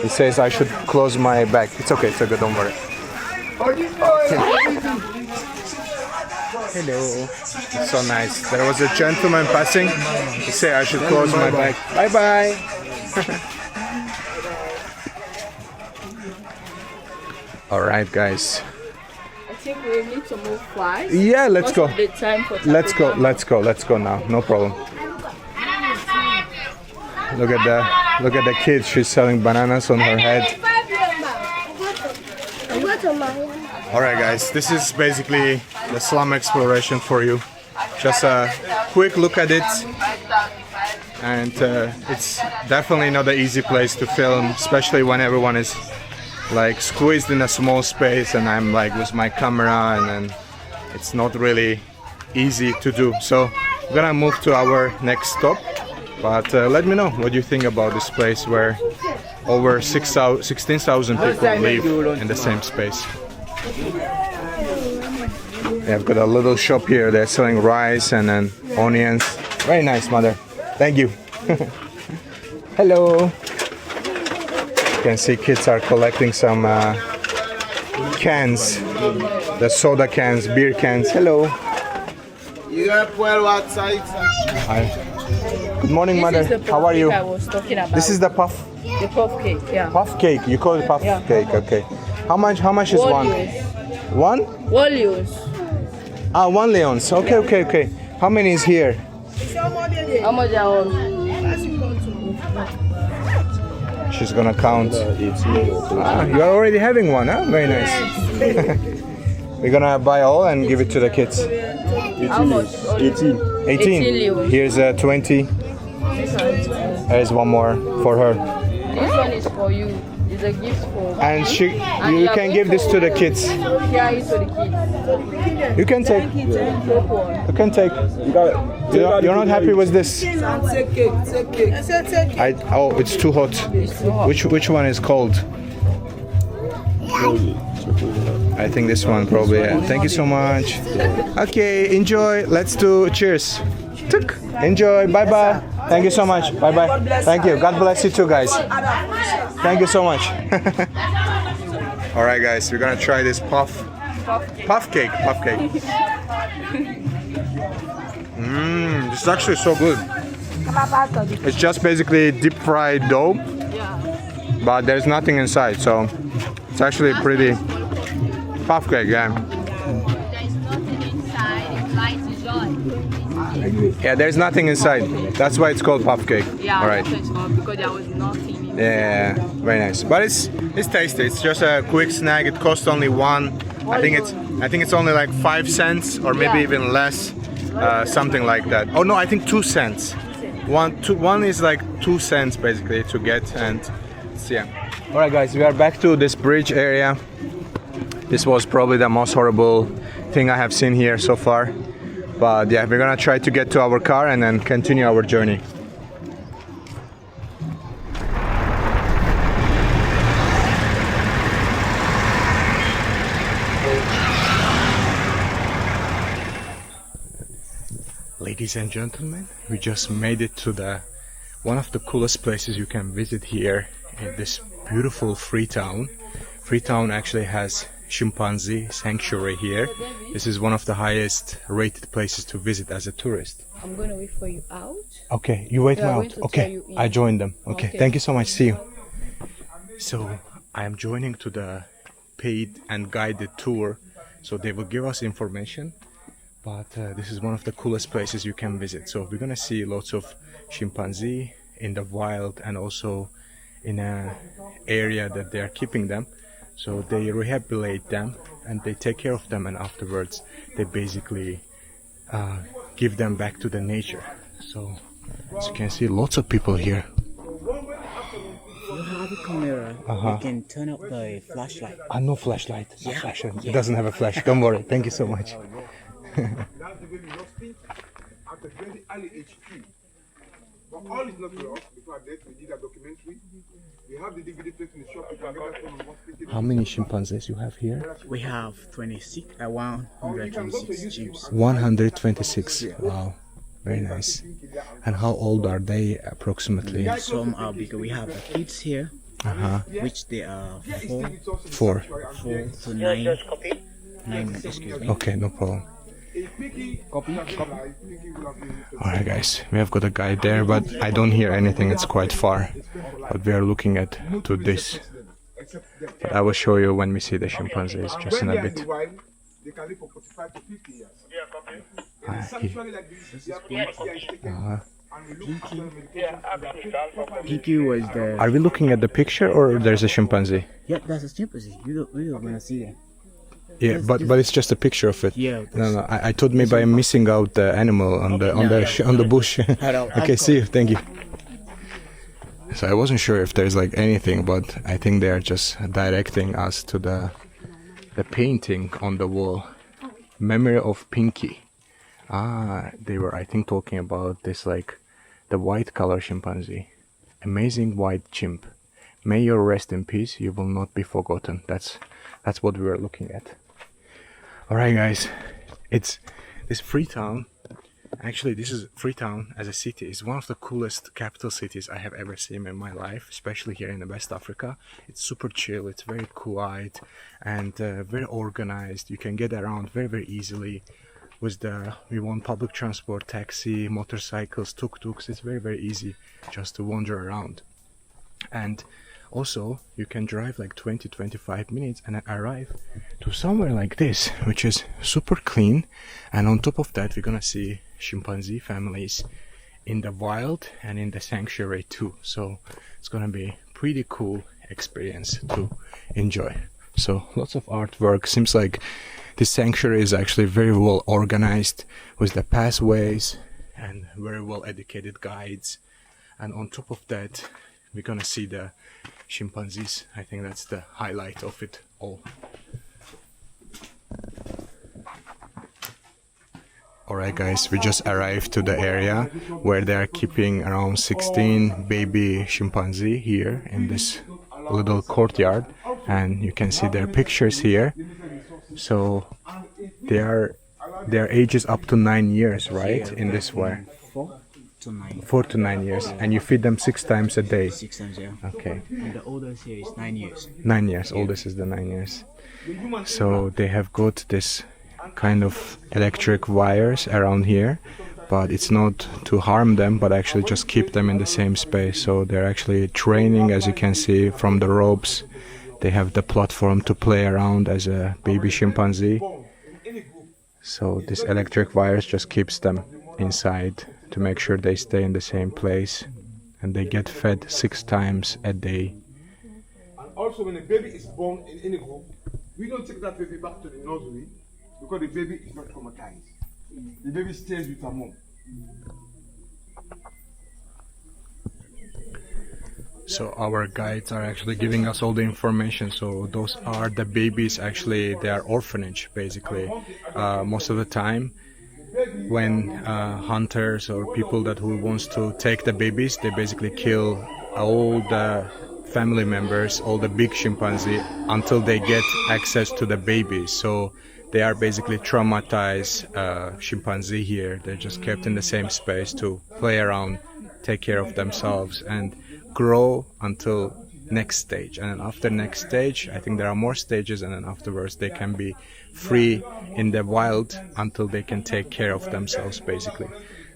A: It says I should close my bag. It's okay. It's okay. Don't worry. Hello. It's so nice. There was a gentleman passing. He said I should close my bag. Bye bye. All right, guys.
B: think we need to move fast.
A: Yeah, let's go.
B: The time for
A: Let's go. Let's go now. No problem. Look at the kid. She's selling bananas on her head. All right, guys. This is basically the slum exploration for you. Just a quick look at it, and it's definitely not an easy place to film, especially when everyone is like squeezed in a small space, and I'm like with my camera, and then it's not really easy to do. So we're gonna move to our next stop, but let me know what you think about this place where over 16,000 people live in the same space. They've got a little shop here. They're selling rice and then onions. Very nice, mother. Thank you. Hello. You can see kids are collecting some cans, the soda cans, beer cans. Hello.
E: You have well outside.
A: Hi. Good morning, mother. How are you?
B: I was talking about.
A: This is the puff
B: cake. Yeah.
A: puff cake. You call it puff cake, okay? How much is one? One?
B: Volumes.
A: Ah, 1 leons. Okay. How many is here?
B: How much are all?
A: She's gonna count. You are already having one, huh? Very nice. We're gonna buy all and give it to the kids.
B: How much?
A: 18.
B: 18 leons.
A: Here's 20. There's one more for her.
B: This one is for you. It's a gift for.
A: And you can give this to the kids.
B: Yeah, it's for the kids.
A: You can take. You can take. You're not happy with this? Oh, it's too hot. Which one is cold? I think this one probably. Yeah. Thank you so much. Okay, enjoy. Let's do cheers. Enjoy. Bye bye. Thank you so much. Bye bye. Thank you. God bless you too, guys. Thank you so much. All right, guys. We're gonna try this puff cake. This is actually so good. It's just basically deep fried dough, but there's nothing inside, so it's actually pretty puff cake. Yeah. Yeah, there's nothing inside. That's why it's called puff cake.
B: Yeah,
A: all right.
B: Because there was nothing in it.
A: Yeah, very nice. But it's tasty. It's just a quick snack. It costs only one. I think it's only like 5 cents or maybe even less, something like that. Oh no, I think 2 cents. One is like 2 cents basically to get, and yeah. All right, guys, we are back to this bridge area. This was probably the most horrible thing I have seen here so far. But yeah, we're gonna try to get to our car and then continue our journey. Ladies and gentlemen, we just made it to one of the coolest places you can visit here in this beautiful Freetown. Freetown actually has Chimpanzee sanctuary here. This is one of the highest rated places to visit as a tourist.
B: I'm going to wait for you out.
A: Okay, you wait me out. Okay, I joined them. Okay, thank you so much. See you. So I am joining to the paid and guided tour. So they will give us information. But this is one of the coolest places you can visit. So we're gonna see lots of chimpanzee in the wild and also in an area that they are keeping them. So they rehabilitate them and they take care of them, and afterwards they basically give them back to the nature. So as you can see, lots of people here.
G: You have a camera. You can turn up the flashlight.
A: No flashlight. No flashlight. It doesn't have a flash. Don't worry. Thank you so much.
E: That's the very rusty at a very early age tree. But all is not lost. Before that, we did a documentary. We have the DVD placed in the shop. You can get that from the hospital.
A: How many chimpanzees you have here?
G: We have 126 jeeps.
A: 126. Wow, very nice. And how old are they approximately?
G: Some are bigger. We have the kids here, which they are 4 to 9. 9, excuse me.
A: Okay, no problem. Alright guys, we have got a guy there, but I don't hear anything, it's quite far. But we are looking to this. But I will show you when we see the chimpanzees just in a bit.
E: they can live for 45 to 50 years. In a sanctuary like this, their property is taken and we look after the medication.
G: PQ was the.
A: Are we looking at the picture or there's a chimpanzee?
G: Yeah, that's a chimpanzee. You don't wanna see that.
A: Yeah, but it's just a picture of it.
G: Yeah.
A: No, I thought maybe I'm missing out the animal on the bush. Okay, see you. Thank you. So I wasn't sure if there's like anything, but I think they are just directing us to the painting on the wall. Memory of Pinky. They were, I think, talking about this, like the white color chimpanzee. Amazing white chimp. May you rest in peace. You will not be forgotten. That's what we were looking at. All right, guys. It's this Freetown. Actually, this is Freetown as a city. It's one of the coolest capital cities I have ever seen in my life, especially here in the West Africa. It's super chill, it's very quiet and very organized. You can get around very, very easily with we want public transport, taxi, motorcycles, tuk-tuks. It's very, very easy just to wander around. And also, you can drive like 20-25 minutes and arrive to somewhere like this, which is super clean. And on top of that, we're gonna see chimpanzee families in the wild and in the sanctuary too. So it's gonna be pretty cool experience to enjoy. So lots of artwork. Seems like this sanctuary is actually very well organized with the pathways and very well educated guides. And on top of that, we're gonna see the chimpanzees. I think that's the highlight of it all. Alright guys, we just arrived to the area where they are keeping around 16 baby chimpanzee here in this little courtyard, and you can see their pictures here. So their age is up to 9 years, right? In this way. 4 to 9 years, and you feed them 6 times a day.
G: 6 times, yeah.
A: Okay.
G: And the oldest here is 9 years.
A: 9 years. Oldest is the 9 years. So they have got this kind of electric wires around here, but it's not to harm them, but actually just keep them in the same space. So they're actually training, as you can see from the ropes. They have the platform to play around as a baby chimpanzee. So this electric wires just keeps them inside to make sure they stay in the same place, and they get fed 6 times a day.
E: And also, when a baby is born in any group, we don't take that baby back to the nursery because the baby is not traumatized. The baby stays with her mom.
A: So our guides are actually giving us all the information. So those are the babies. Actually, they are orphanage basically. Most of the time, when hunters or people who wants to take the babies, they basically kill all the family members, all the big chimpanzee, until they get access to the babies. So they are basically traumatized chimpanzee here. They're just kept in the same space to play around, take care of themselves, and grow until next stage. And then after next stage, I think there are more stages, and then afterwards they can be free in the wild until they can take care of themselves basically.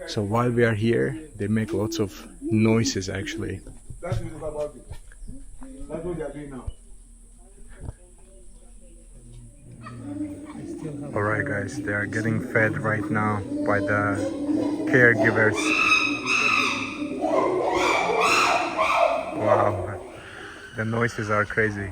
A: So while we are here, they make lots of noises actually.
E: That's about it. That's what they are doing now.
A: Alright guys, they are getting fed right now by the caregivers. Wow, the noises are crazy.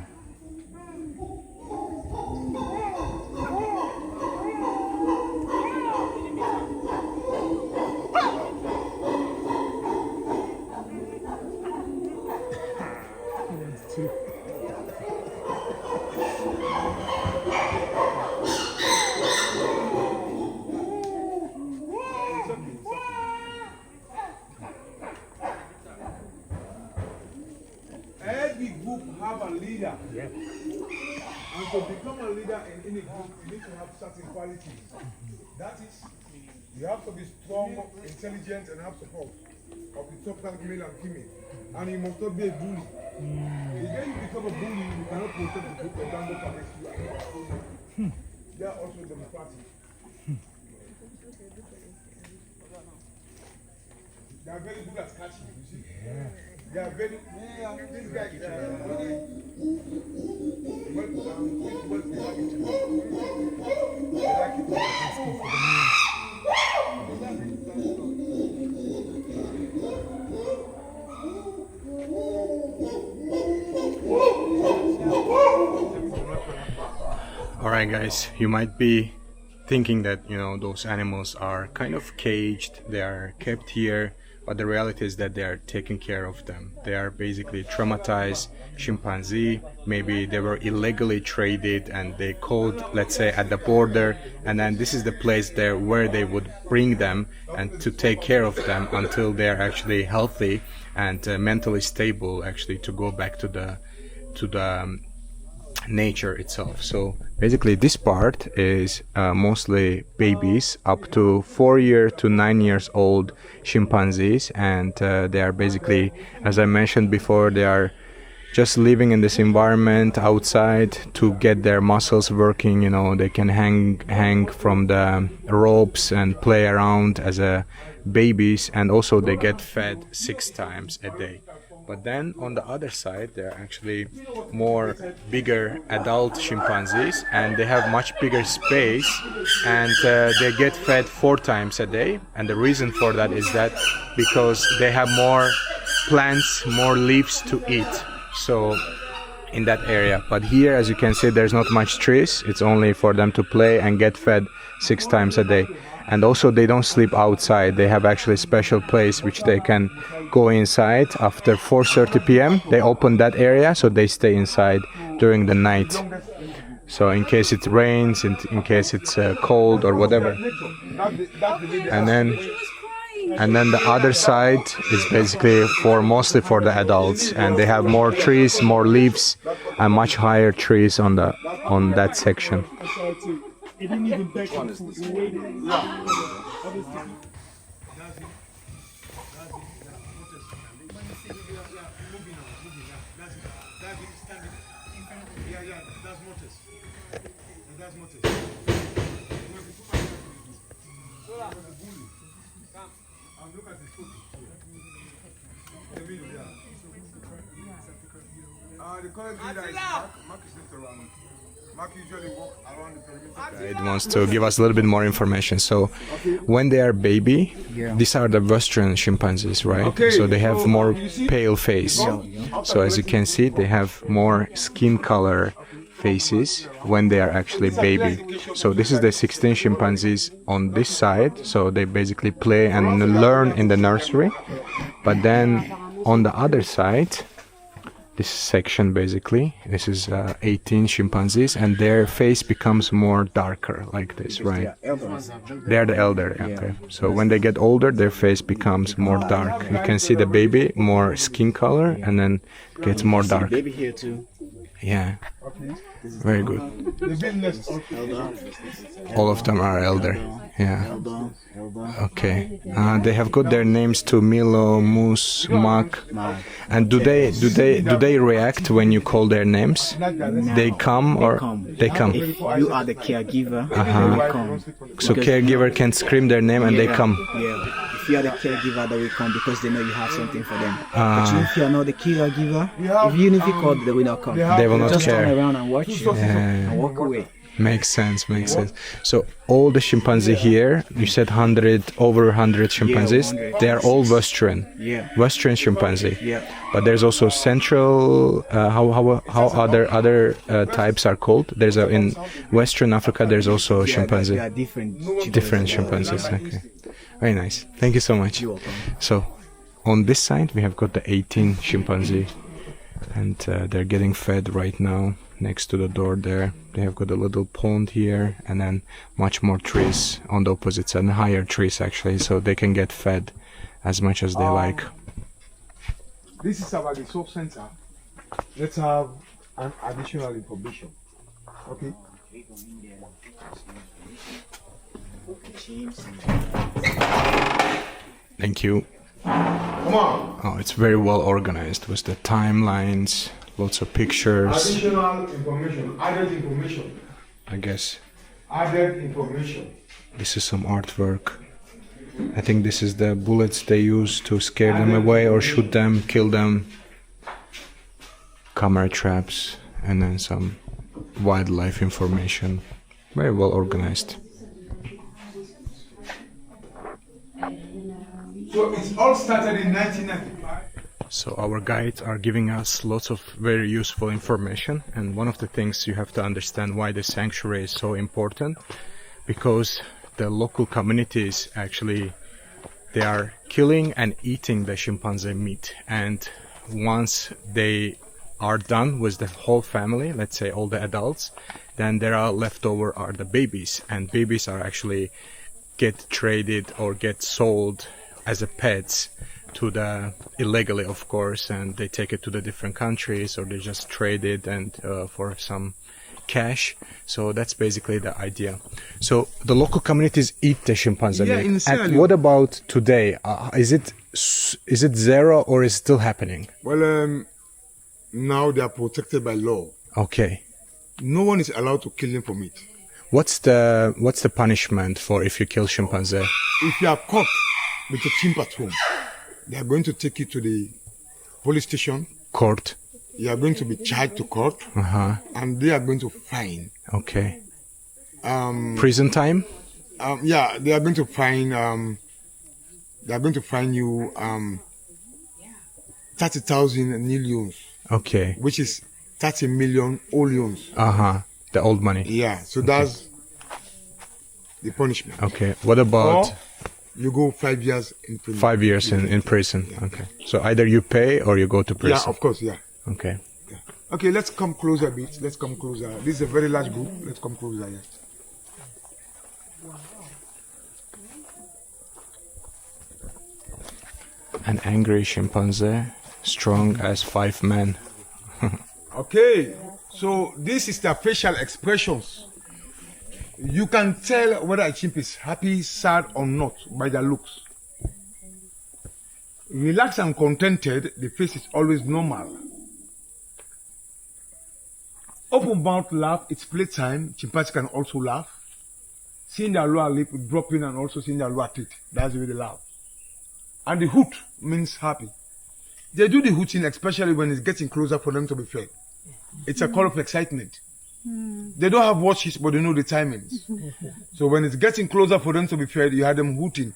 E: Every group have a leader. Yeah. And to become a leader in any group, you need to have certain qualities. That is, you have to be strong, intelligent, and have support of the top rank male and female. And you must not be a bully. If you become a bully, you cannot protect the group and then look against you. They are also democratic. They are very good at catching, you see. They are very. This guy is
A: Alright guys, you might be thinking that, you know, those animals are kind of caged, they are kept here, but the reality is that they are taking care of them. They are basically traumatized chimpanzee, maybe they were illegally traded and they caught, let's say, at the border, and then this is the place there where they would bring them and to take care of them until they are actually healthy and mentally stable, actually, to go back to the nature itself. So basically this part is mostly babies up to 4 to 9 years old chimpanzees, and they are basically, as I mentioned before, they are just living in this environment outside to get their muscles working. You know, they can hang from the ropes and play around as a babies, and also they get fed 6 times a day. But then on the other side, there are actually more bigger adult chimpanzees, and they have much bigger space, and they get fed 4 times a day. And the reason for that is that because they have more plants, more leaves to eat. So in that area. But here, as you can see, there's not much trees. It's only for them to play and get fed 6 times a day. And also they don't sleep outside. They have actually a special place which they can go inside after 4:30 p.m. They open that area, so they stay inside during the night. So in case it rains, in case it's cold or whatever. And then the other side is basically mostly for the adults, and they have more trees, more leaves, and much higher trees on that section.
E: It didn't even beg for food. He waited.
A: It wants to give us a little bit more information. So when they are baby, these are the Western chimpanzees, right? So they have more pale face. So as you can see, they have more skin color faces when they are actually baby. So this is the 16 chimpanzees on this side. So they basically play and learn in the nursery. But then on the other side, this section basically, this is 18 chimpanzees, and their face becomes more darker like this, right? They are the elder, okay. So when they get older, their face becomes more dark. You can see the baby, more skin color, and then gets more dark.
G: Baby here too.
A: Yeah, very good. All of them are elder. Yeah. Okay. They have got their names to Milo, Moose, Mac. And do they react when you call their names? They come or they come?
G: If you are the caregiver, they come.
A: So caregiver can scream their name and they come.
G: Yeah. If you are the caregiver, they will come because they know you have something for them. But if you are not the caregiver, even if you call, they will not come.
A: They will not
G: just
A: care.
G: Turn around and watch you and walk away.
A: Makes sense. So all the chimpanzee here, you said over 100 chimpanzees.
G: Yeah,
A: They are all Western.
G: Yeah.
A: Western chimpanzee.
G: Yeah.
A: But there's also central. How other types are called? There's in Western Africa. There's also chimpanzee.
G: There are
A: Different chimpanzees. Okay. Very nice. Thank you so much.
G: You're welcome.
A: So on this side we have got the 18 chimpanzee, and they're getting fed right now. Next to the door there, they have got a little pond here, and then much more trees on the opposite side, and higher trees actually, so they can get fed as much as they like.
E: This is about the soap center. Let's have an additional information. Okay.
A: Thank you.
E: Come on.
A: Oh, it's very well organized with the timelines, lots of pictures.
E: Additional information. Added information.
A: I guess
E: Added information.
A: this is some artwork. I think this is the bullets they use to scare them away or shoot them, kill them. Camera traps, and then some wildlife information. Very well organized.
E: So it all started in 1995.
A: So our guides are giving us lots of very useful information, and one of the things you have to understand why the sanctuary is so important, because the local communities actually, they are killing and eating the chimpanzee meat, and once they are done with the whole family, let's say all the adults, then there are leftover are the babies, and babies are actually get traded or get sold as a pets to the illegally, of course, and they take it to the different countries, or they just trade it and for some cash. So that's basically the idea. So the local communities eat the chimpanzee
E: Yeah,
A: meat.
E: in Sierra
A: And
E: Leone.
A: what about today? Is it zero or is it still happening?
E: Well, now they are protected by law.
A: Okay.
E: No one is allowed to kill them for meat.
A: What's the punishment for if you kill chimpanzee?
E: If you are caught with a chimp at home, they are going to take you to the police station.
A: Court.
E: You are going to be charged to court, and they are going to fine.
A: Okay. Prison time?
E: Yeah, they are going to fine. They are going to fine you 30,000 millions,
A: Okay.
E: which is 30 million olions.
A: The old money.
E: Yeah, so that's the punishment.
A: Okay. What about
E: Or you go 5 years in prison.
A: 5 years in prison? Okay. So either you pay or you go to prison.
E: Yeah, of course, yeah.
A: Okay.
E: Okay, let's come closer a bit. Let's come closer. This is a very large group. Let's come closer, yeah.
A: An angry chimpanzee, strong as 5 men.
E: Okay, so this is their facial expressions. You can tell whether a chimp is happy, sad, or not by their looks. Relaxed and contented, the face is always normal. Open mouth laugh, it's playtime. Chimpanzee can also laugh. Seeing their lower lip dropping and also seeing their lower teeth. That's the way they laugh. And the hoot means happy. They do the hooting especially when it's getting closer for them to be fed. It's a call of excitement. They don't have watches, but they know the timings. So when it's getting closer for them to be fed, you have them hooting.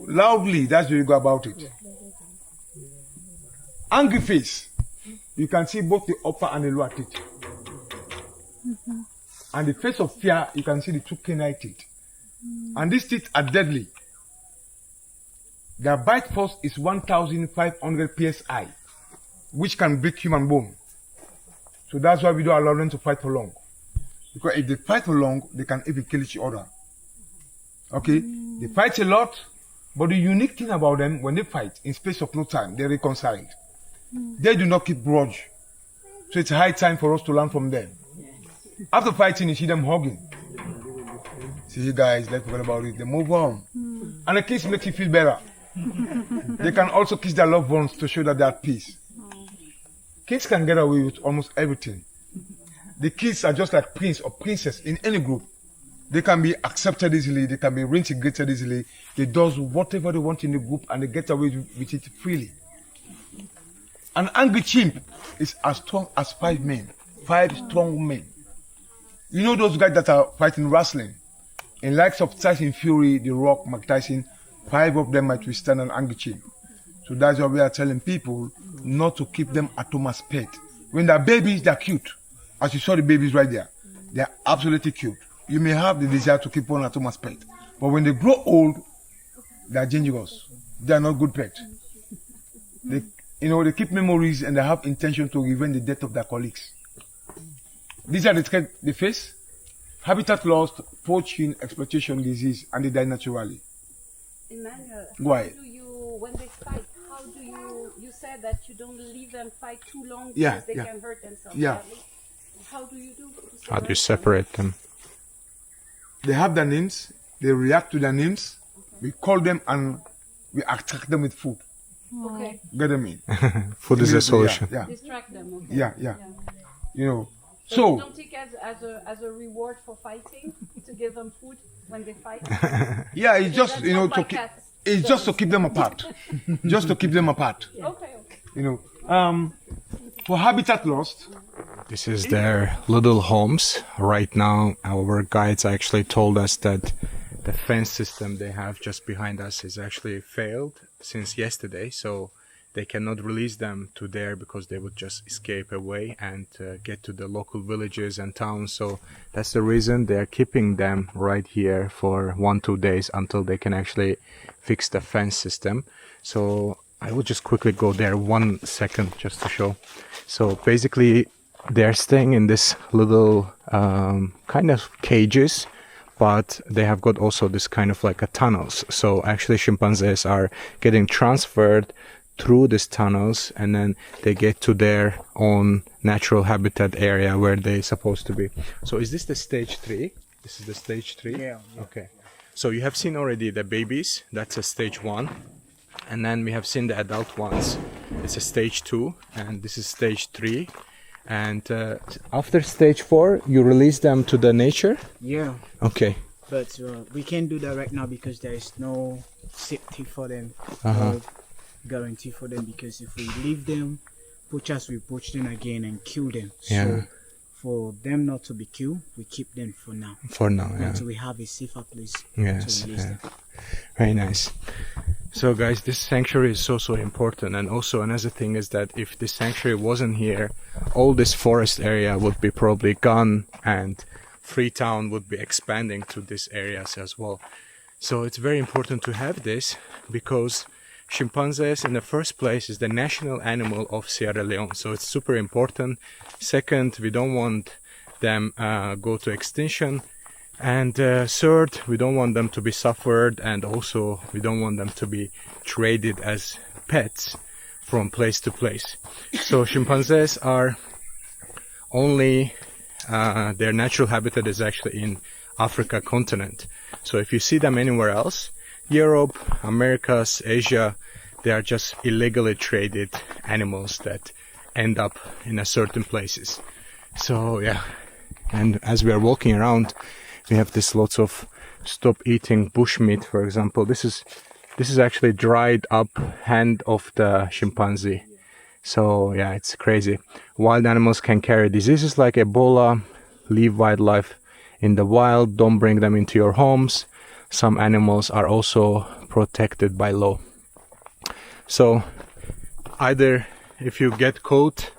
E: Loudly, that's the way you go about it. Angry face. You can see both the upper and the lower teeth. And the face of fear, you can see the two canine teeth. And these teeth are deadly. Their bite force is 1,500 psi, which can break human bone. So that's why we don't allow them to fight for long. Because if they fight for long, they can even kill each other. Okay? They fight a lot, but the unique thing about them, when they fight, in space of no time, they're reconciled. They do not keep grudge. So it's high time for us to learn from them. After fighting, you see them hugging. See, you guys, let's forget about it. They move on. And the kiss makes you feel better. They can also kiss their loved ones to show that they're at peace. Kids can get away with almost everything. The kids are just like prince or princess in any group. They can be accepted easily. They can be reintegrated easily. They do whatever they want in the group and they get away with it freely. An angry chimp is as strong as 5 men. 5 strong men. You know those guys that are fighting wrestling? In likes of Tyson Fury, The Rock, Mike Tyson, 5 of them might withstand an angry chimp. So that's why we are telling people not to keep them at home as pet. When they're babies, they're cute. As you saw the babies right there, they're absolutely cute. You may have the desire to keep one at home as pet. But when they grow old, they're dangerous. They're not good pets. They keep memories and they have intention to revenge the death of their colleagues. These are the face, habitat loss, poaching, exploitation, disease, and they die naturally.
H: Emmanuel,
E: Why?
H: how do you, when they fight, how do you said that you don't leave them fight too long because
E: Yeah,
H: they
E: yeah.
H: can hurt themselves
E: Yeah.
H: badly. How do you do?
A: How do you separate them?
E: They have their names, they react to their names, we call them and we attract them with food.
H: Okay.
E: Get them in.
A: Food is a solution.
E: Yeah,
H: Distract them. Okay.
E: yeah.
H: So you don't take as a reward for fighting to give them food when they fight.
E: Yeah, it's just
H: That's
E: you know
H: what my
E: to keep,
H: cat
E: it's just to keep them apart. Just to keep them apart.
H: Okay.
E: You know, for habitat loss.
A: This is their little homes. Right now, our guides actually told us that the fence system they have just behind us is actually failed since yesterday. So they cannot release them to there because they would just escape away and get to the local villages and towns. So that's the reason they are keeping them right here for 1-2 days until they can actually fix the fence system. So I will just quickly go there 1 second just to show. So basically they're staying in this little kind of cages, but they have got also this kind of like a tunnels. So actually chimpanzees are getting transferred through these tunnels and then they get to their own natural habitat area where they're supposed to be. So is this the stage 3? This is the stage 3?
G: Yeah.
A: Okay. So you have seen already the babies, that's a stage 1. And then we have seen the adult ones. It's a stage 2 and this is stage 3. And after stage 4, you release them to the nature?
G: Yeah.
A: Okay.
G: But we can't do that right now because there is no safety for them. Guarantee for them, because if we leave them, poachers will poach them again and kill them.
A: Yeah.
G: So for them not to be killed, we keep them for now.
A: For now, yeah.
G: Until we have a safer place
A: Yes,
G: to release
A: yeah.
G: them.
A: Very nice. So guys, this sanctuary is so important. And also another thing is that if this sanctuary wasn't here, all this forest area would be probably gone and Freetown would be expanding to these areas as well. So it's very important to have this because chimpanzees in the first place is the national animal of Sierra Leone, so it's super important. Second, we don't want them go to extinction, and third, we don't want them to be suffered, and also we don't want them to be traded as pets from place to place. So chimpanzees are only their natural habitat is actually in Africa continent. So if you see them anywhere else, Europe, Americas, Asia, they are just illegally traded animals that end up in a certain places. So yeah, and as we are walking around, we have this lots of stop eating bushmeat. For example, this is actually dried up hand of the chimpanzee. So yeah, it's crazy. Wild animals can carry diseases like Ebola. Leave wildlife in the wild. Don't bring them into your homes. Some animals are also protected by law. So either if you get caught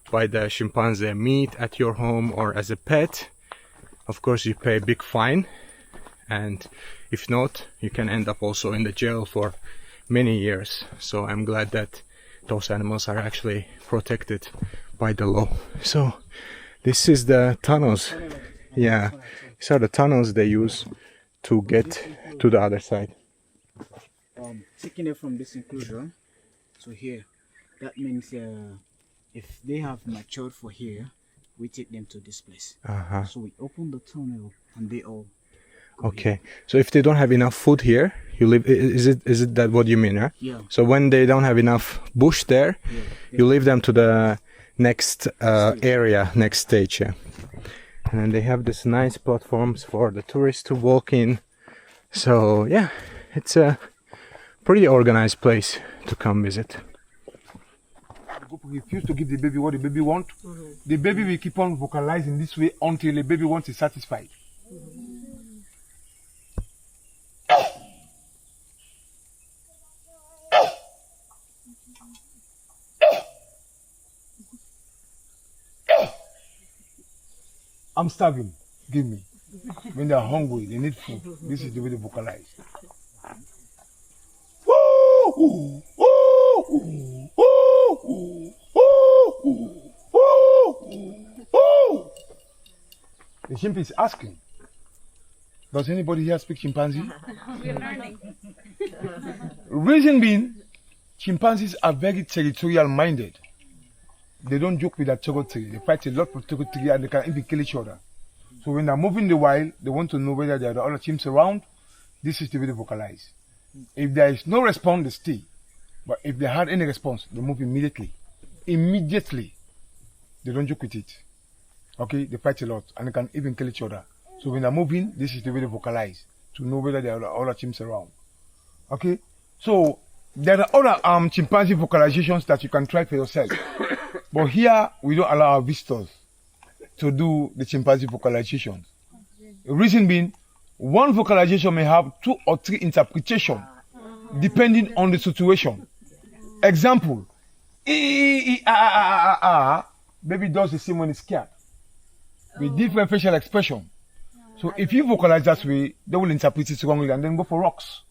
A: by the chimpanzee meat at your home or as a pet, of course you pay a big fine, and if not, you can end up also in the jail for many years. So I'm glad that those animals are actually protected by the law. So this is the tunnels. Yeah, these are the tunnels they use to get to the other side.
G: Taking it from this enclosure to here, that means if they have matured for here, we take them to this place. So we open the tunnel and they all go
A: Okay,
G: here.
A: so if they don't have enough food here, you leave. Is it that what you mean? Huh?
G: Yeah.
A: So when they don't have enough bush there, you leave them to the next area, next stage. Yeah. And then they have this nice platforms for the tourists to walk in. So yeah, it's a pretty organized place to come visit.
E: Refuse to give the baby what the baby wants. The baby will keep on vocalizing this way until the baby wants is satisfied. I'm starving. Give me. When they're hungry, they need food. This is the way they vocalize. The chimp is asking, does anybody here speak chimpanzee?
H: We're learning.
E: Reason being, chimpanzees are very territorial minded. They don't joke with their territory. They fight a lot for territory and they can even kill each other. So when they're moving the wild, they want to know whether there are other chimps around. This is the way they vocalize. If there is no response, they stay. But if they had any response, they move immediately. Immediately. They don't joke with it. Okay, they fight a lot and they can even kill each other. So when they're moving, this is the way they vocalize to know whether there are other chimps around. Okay, so there are other chimpanzee vocalizations that you can try for yourself. But here we don't allow our visitors to do the chimpanzee vocalizations. The reason being, one vocalization may have 2 or 3 interpretations depending on the situation. Example, baby does the same when it's scared with different facial expression. So if you vocalize that way, they will interpret it wrongly and then go for rocks.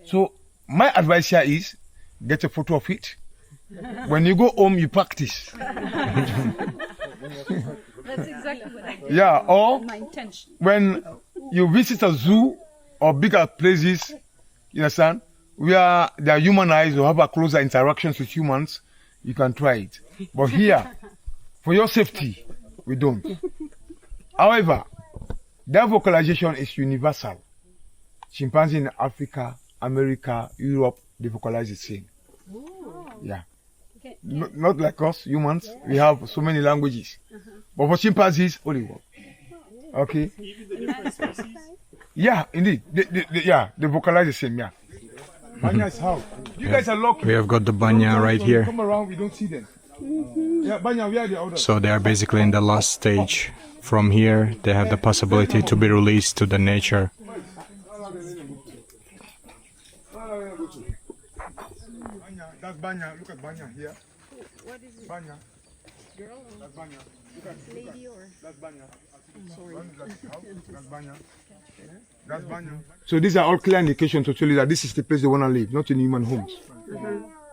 E: So my advice here is get a photo of it. When you go home, you practice.
H: That's exactly what I did.
E: Yeah, or
H: My intention.
E: when you visit a zoo or bigger places, you understand, where they are humanized or have a closer interactions with humans, you can try it. But here, for your safety, we don't. However, their vocalization is universal. Chimpanzee in Africa, America, Europe, they vocalize the same. Yeah.
H: Okay.
E: Not like us, humans. We have so many languages. But for chimpanzees, only one. Okay? Yeah, indeed. They vocalize the same, yeah. Banya is how? You guys are lucky.
A: We have got the banya right here.
E: Come around, we don't see them. Yeah, banya, we are the others.
A: So they are basically in the last stage. From here, they have the possibility to be released to the nature.
E: That's banya. Look at banya here. What is it? Banya. Girl? That's banya. Look at lady or? That's banya. Sorry. That's banya. That's banya. So these are all clear indications to tell you that this is the place they want to live, not in human homes.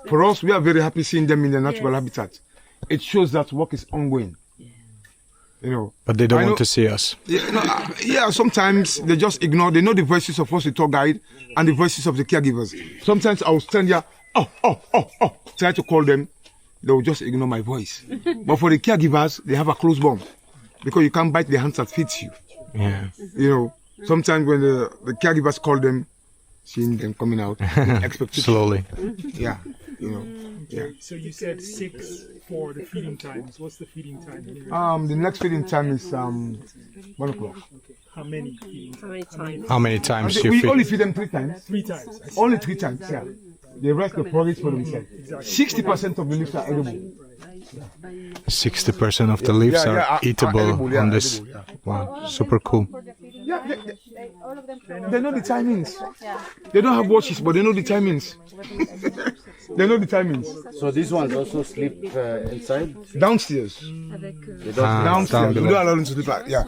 E: For us, we are very happy seeing them in their natural habitat. It shows that work is ongoing. You know.
A: But they don't want to see us.
E: Yeah, sometimes they just ignore. They know the voices of us, the tour guide, and the voices of the caregivers. Sometimes I will stand here, try to call them. They will just ignore my voice. But for the caregivers, they have a close bond because you can't bite the hands that feeds you.
A: Yeah.
E: You know, sometimes when the caregivers call them, seeing them coming out, expectation.
A: Slowly.
E: Yeah, you know. Yeah.
I: So you said 6 for the feeding times. What's the feeding time here?
E: The next feeding time is 1 o'clock.
I: Okay. How many feeding times?
A: How many times you
E: We
A: feed?
E: only feed them 3 times.
I: 3 times.
E: Only 3 times, yeah. The rest the porridge for themselves. 60% of the leaves are edible.
A: 60% of the leaves are eatable
E: edible,
A: on this.
E: edible, yeah.
A: Wow, super cool.
E: Yeah, they know the timings. They don't have watches, but they know the timings. They know the timings.
J: So these ones also sleep inside?
E: Downstairs. Downstairs. We don't allow them to sleep. Yeah.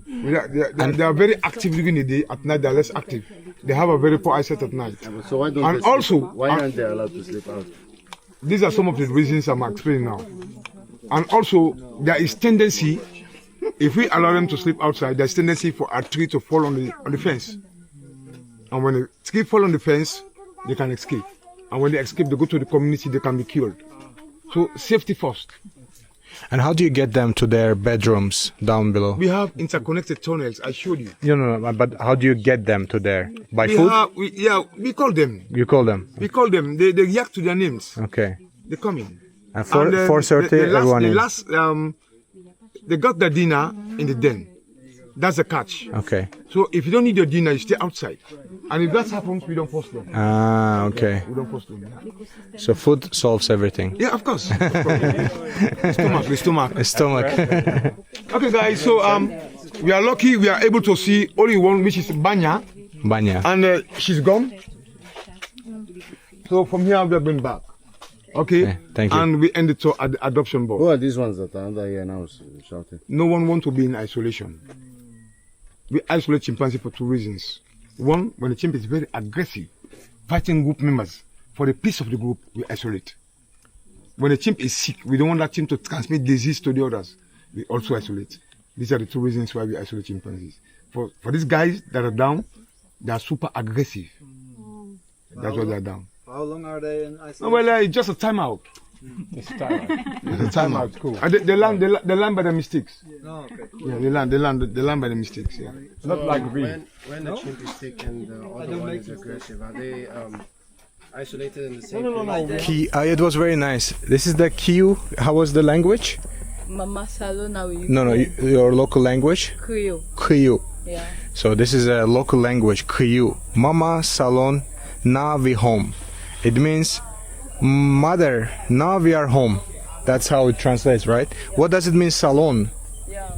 E: They are very active during the day. At night, they are less active. They have a very poor eyesight at night.
J: So why don't
E: And
J: they
E: also,
J: sleep? Why aren't they allowed to sleep out?
E: These are some of the reasons I'm explaining now. And also, there is tendency, if we allow them to sleep outside, there's tendency for a tree to fall on the fence. And when a tree fall on the fence, they can escape. And when they escape, they go to the community, they can be killed. So safety first.
A: And how do you get them to their bedrooms down below?
E: We have interconnected tunnels, I showed you.
A: No, but how do you get them to there? By foot?
E: We call them.
A: You call them?
E: We call them. They react to their names.
A: Okay.
E: They come in.
A: And 4:30, everyone in?
E: They got their dinner in the den. That's the catch.
A: Okay.
E: So if you don't need your dinner, you stay outside. And if that happens, we don't force them.
A: Ah, okay.
E: We don't force them.
A: So food solves everything.
E: Yeah, of course. The stomach. Okay, guys. So we are lucky. We are able to see only one, which is Banya.
A: Banya.
E: And she's gone. So from here we are going back. Okay.
A: Thank you.
E: And we ended to at the adoption board.
J: Who are these ones that are under here now shouting?
E: No one wants to be in isolation. We isolate chimpanzee for 2 reasons. One, when the chimp is very aggressive, fighting group members, for the peace of the group, we isolate. When the chimp is sick, we don't want that chimp to transmit disease to the others. We also isolate. These are the 2 reasons why we isolate chimpanzees. For these guys that are down, they are super aggressive. That's why they are down.
K: How long are they in isolation?
E: Well, it's just a timeout.
K: It's a timeout.
E: It's a timeout.
K: Cool.
E: And they learn by the mistakes.
K: Oh, okay, cool.
E: Yeah, they learn by the mistakes. Yeah.
K: So not like we.
J: When the chimp is sick and the other one is aggressive, are they isolated in the same place?
A: It was very nice. This is the Kiu. How was the language?
B: Mama Salon now.
A: No, your local language?
B: Creole.
A: Creole.
B: Yeah.
A: So this is a local language, Creole. Mama Salon, now we home. It means mother, now we are home. That's how it translates, right? What does it mean, Salon?
B: Yeah.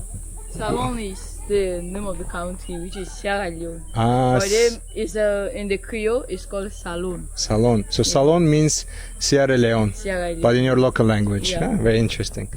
B: Salon is the name of the county, which is Sierra Leone.
A: Ah,
B: For them, it's in the Creole, it's called Salon.
A: Salon. So Salon means Sierra Leone,
B: Sierra Leone.
A: but in your local language.
B: Yeah.
A: Ah, very interesting.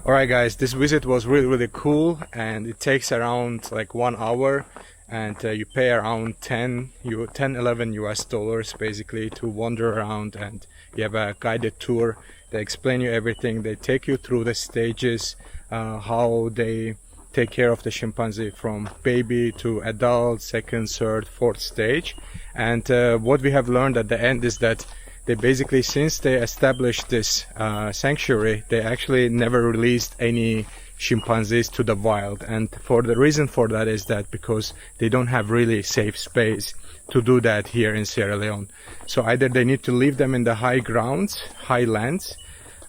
A: All right, guys, this visit was really cool, and it takes around like 1 hour, and you pay around 11 US dollars basically to wander around, and you have a guided tour. They explain you everything. They take you through the stages, how they take care of the chimpanzee from baby to adult, second, third, fourth stage. And what we have learned at the end is that they basically, since they established this sanctuary, they actually never released any chimpanzees to the wild. And for the reason for that is that because they don't have really safe space to do that here in Sierra Leone. So either they need to leave them in the high grounds, high lands,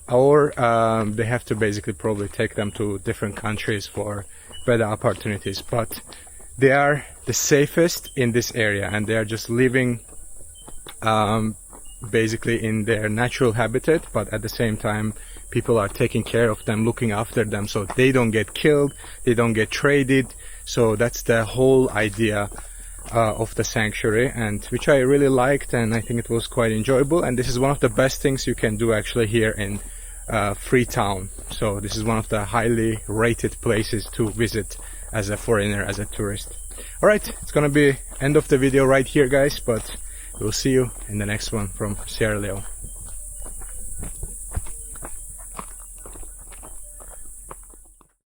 A: or they have to basically probably take them to different countries for better opportunities. But they are the safest in this area, and they are just living basically in their natural habitat, but at the same time people are taking care of them, looking after them, so they don't get killed, they don't get traded. So that's the whole idea of the sanctuary, and which I really liked, and I think it was quite enjoyable. And this is one of the best things you can do actually here in Freetown. So this is one of the highly rated places to visit as a foreigner, as a tourist. All right, it's gonna be end of the video right here, guys, but we'll see you in the next one from Sierra Leone.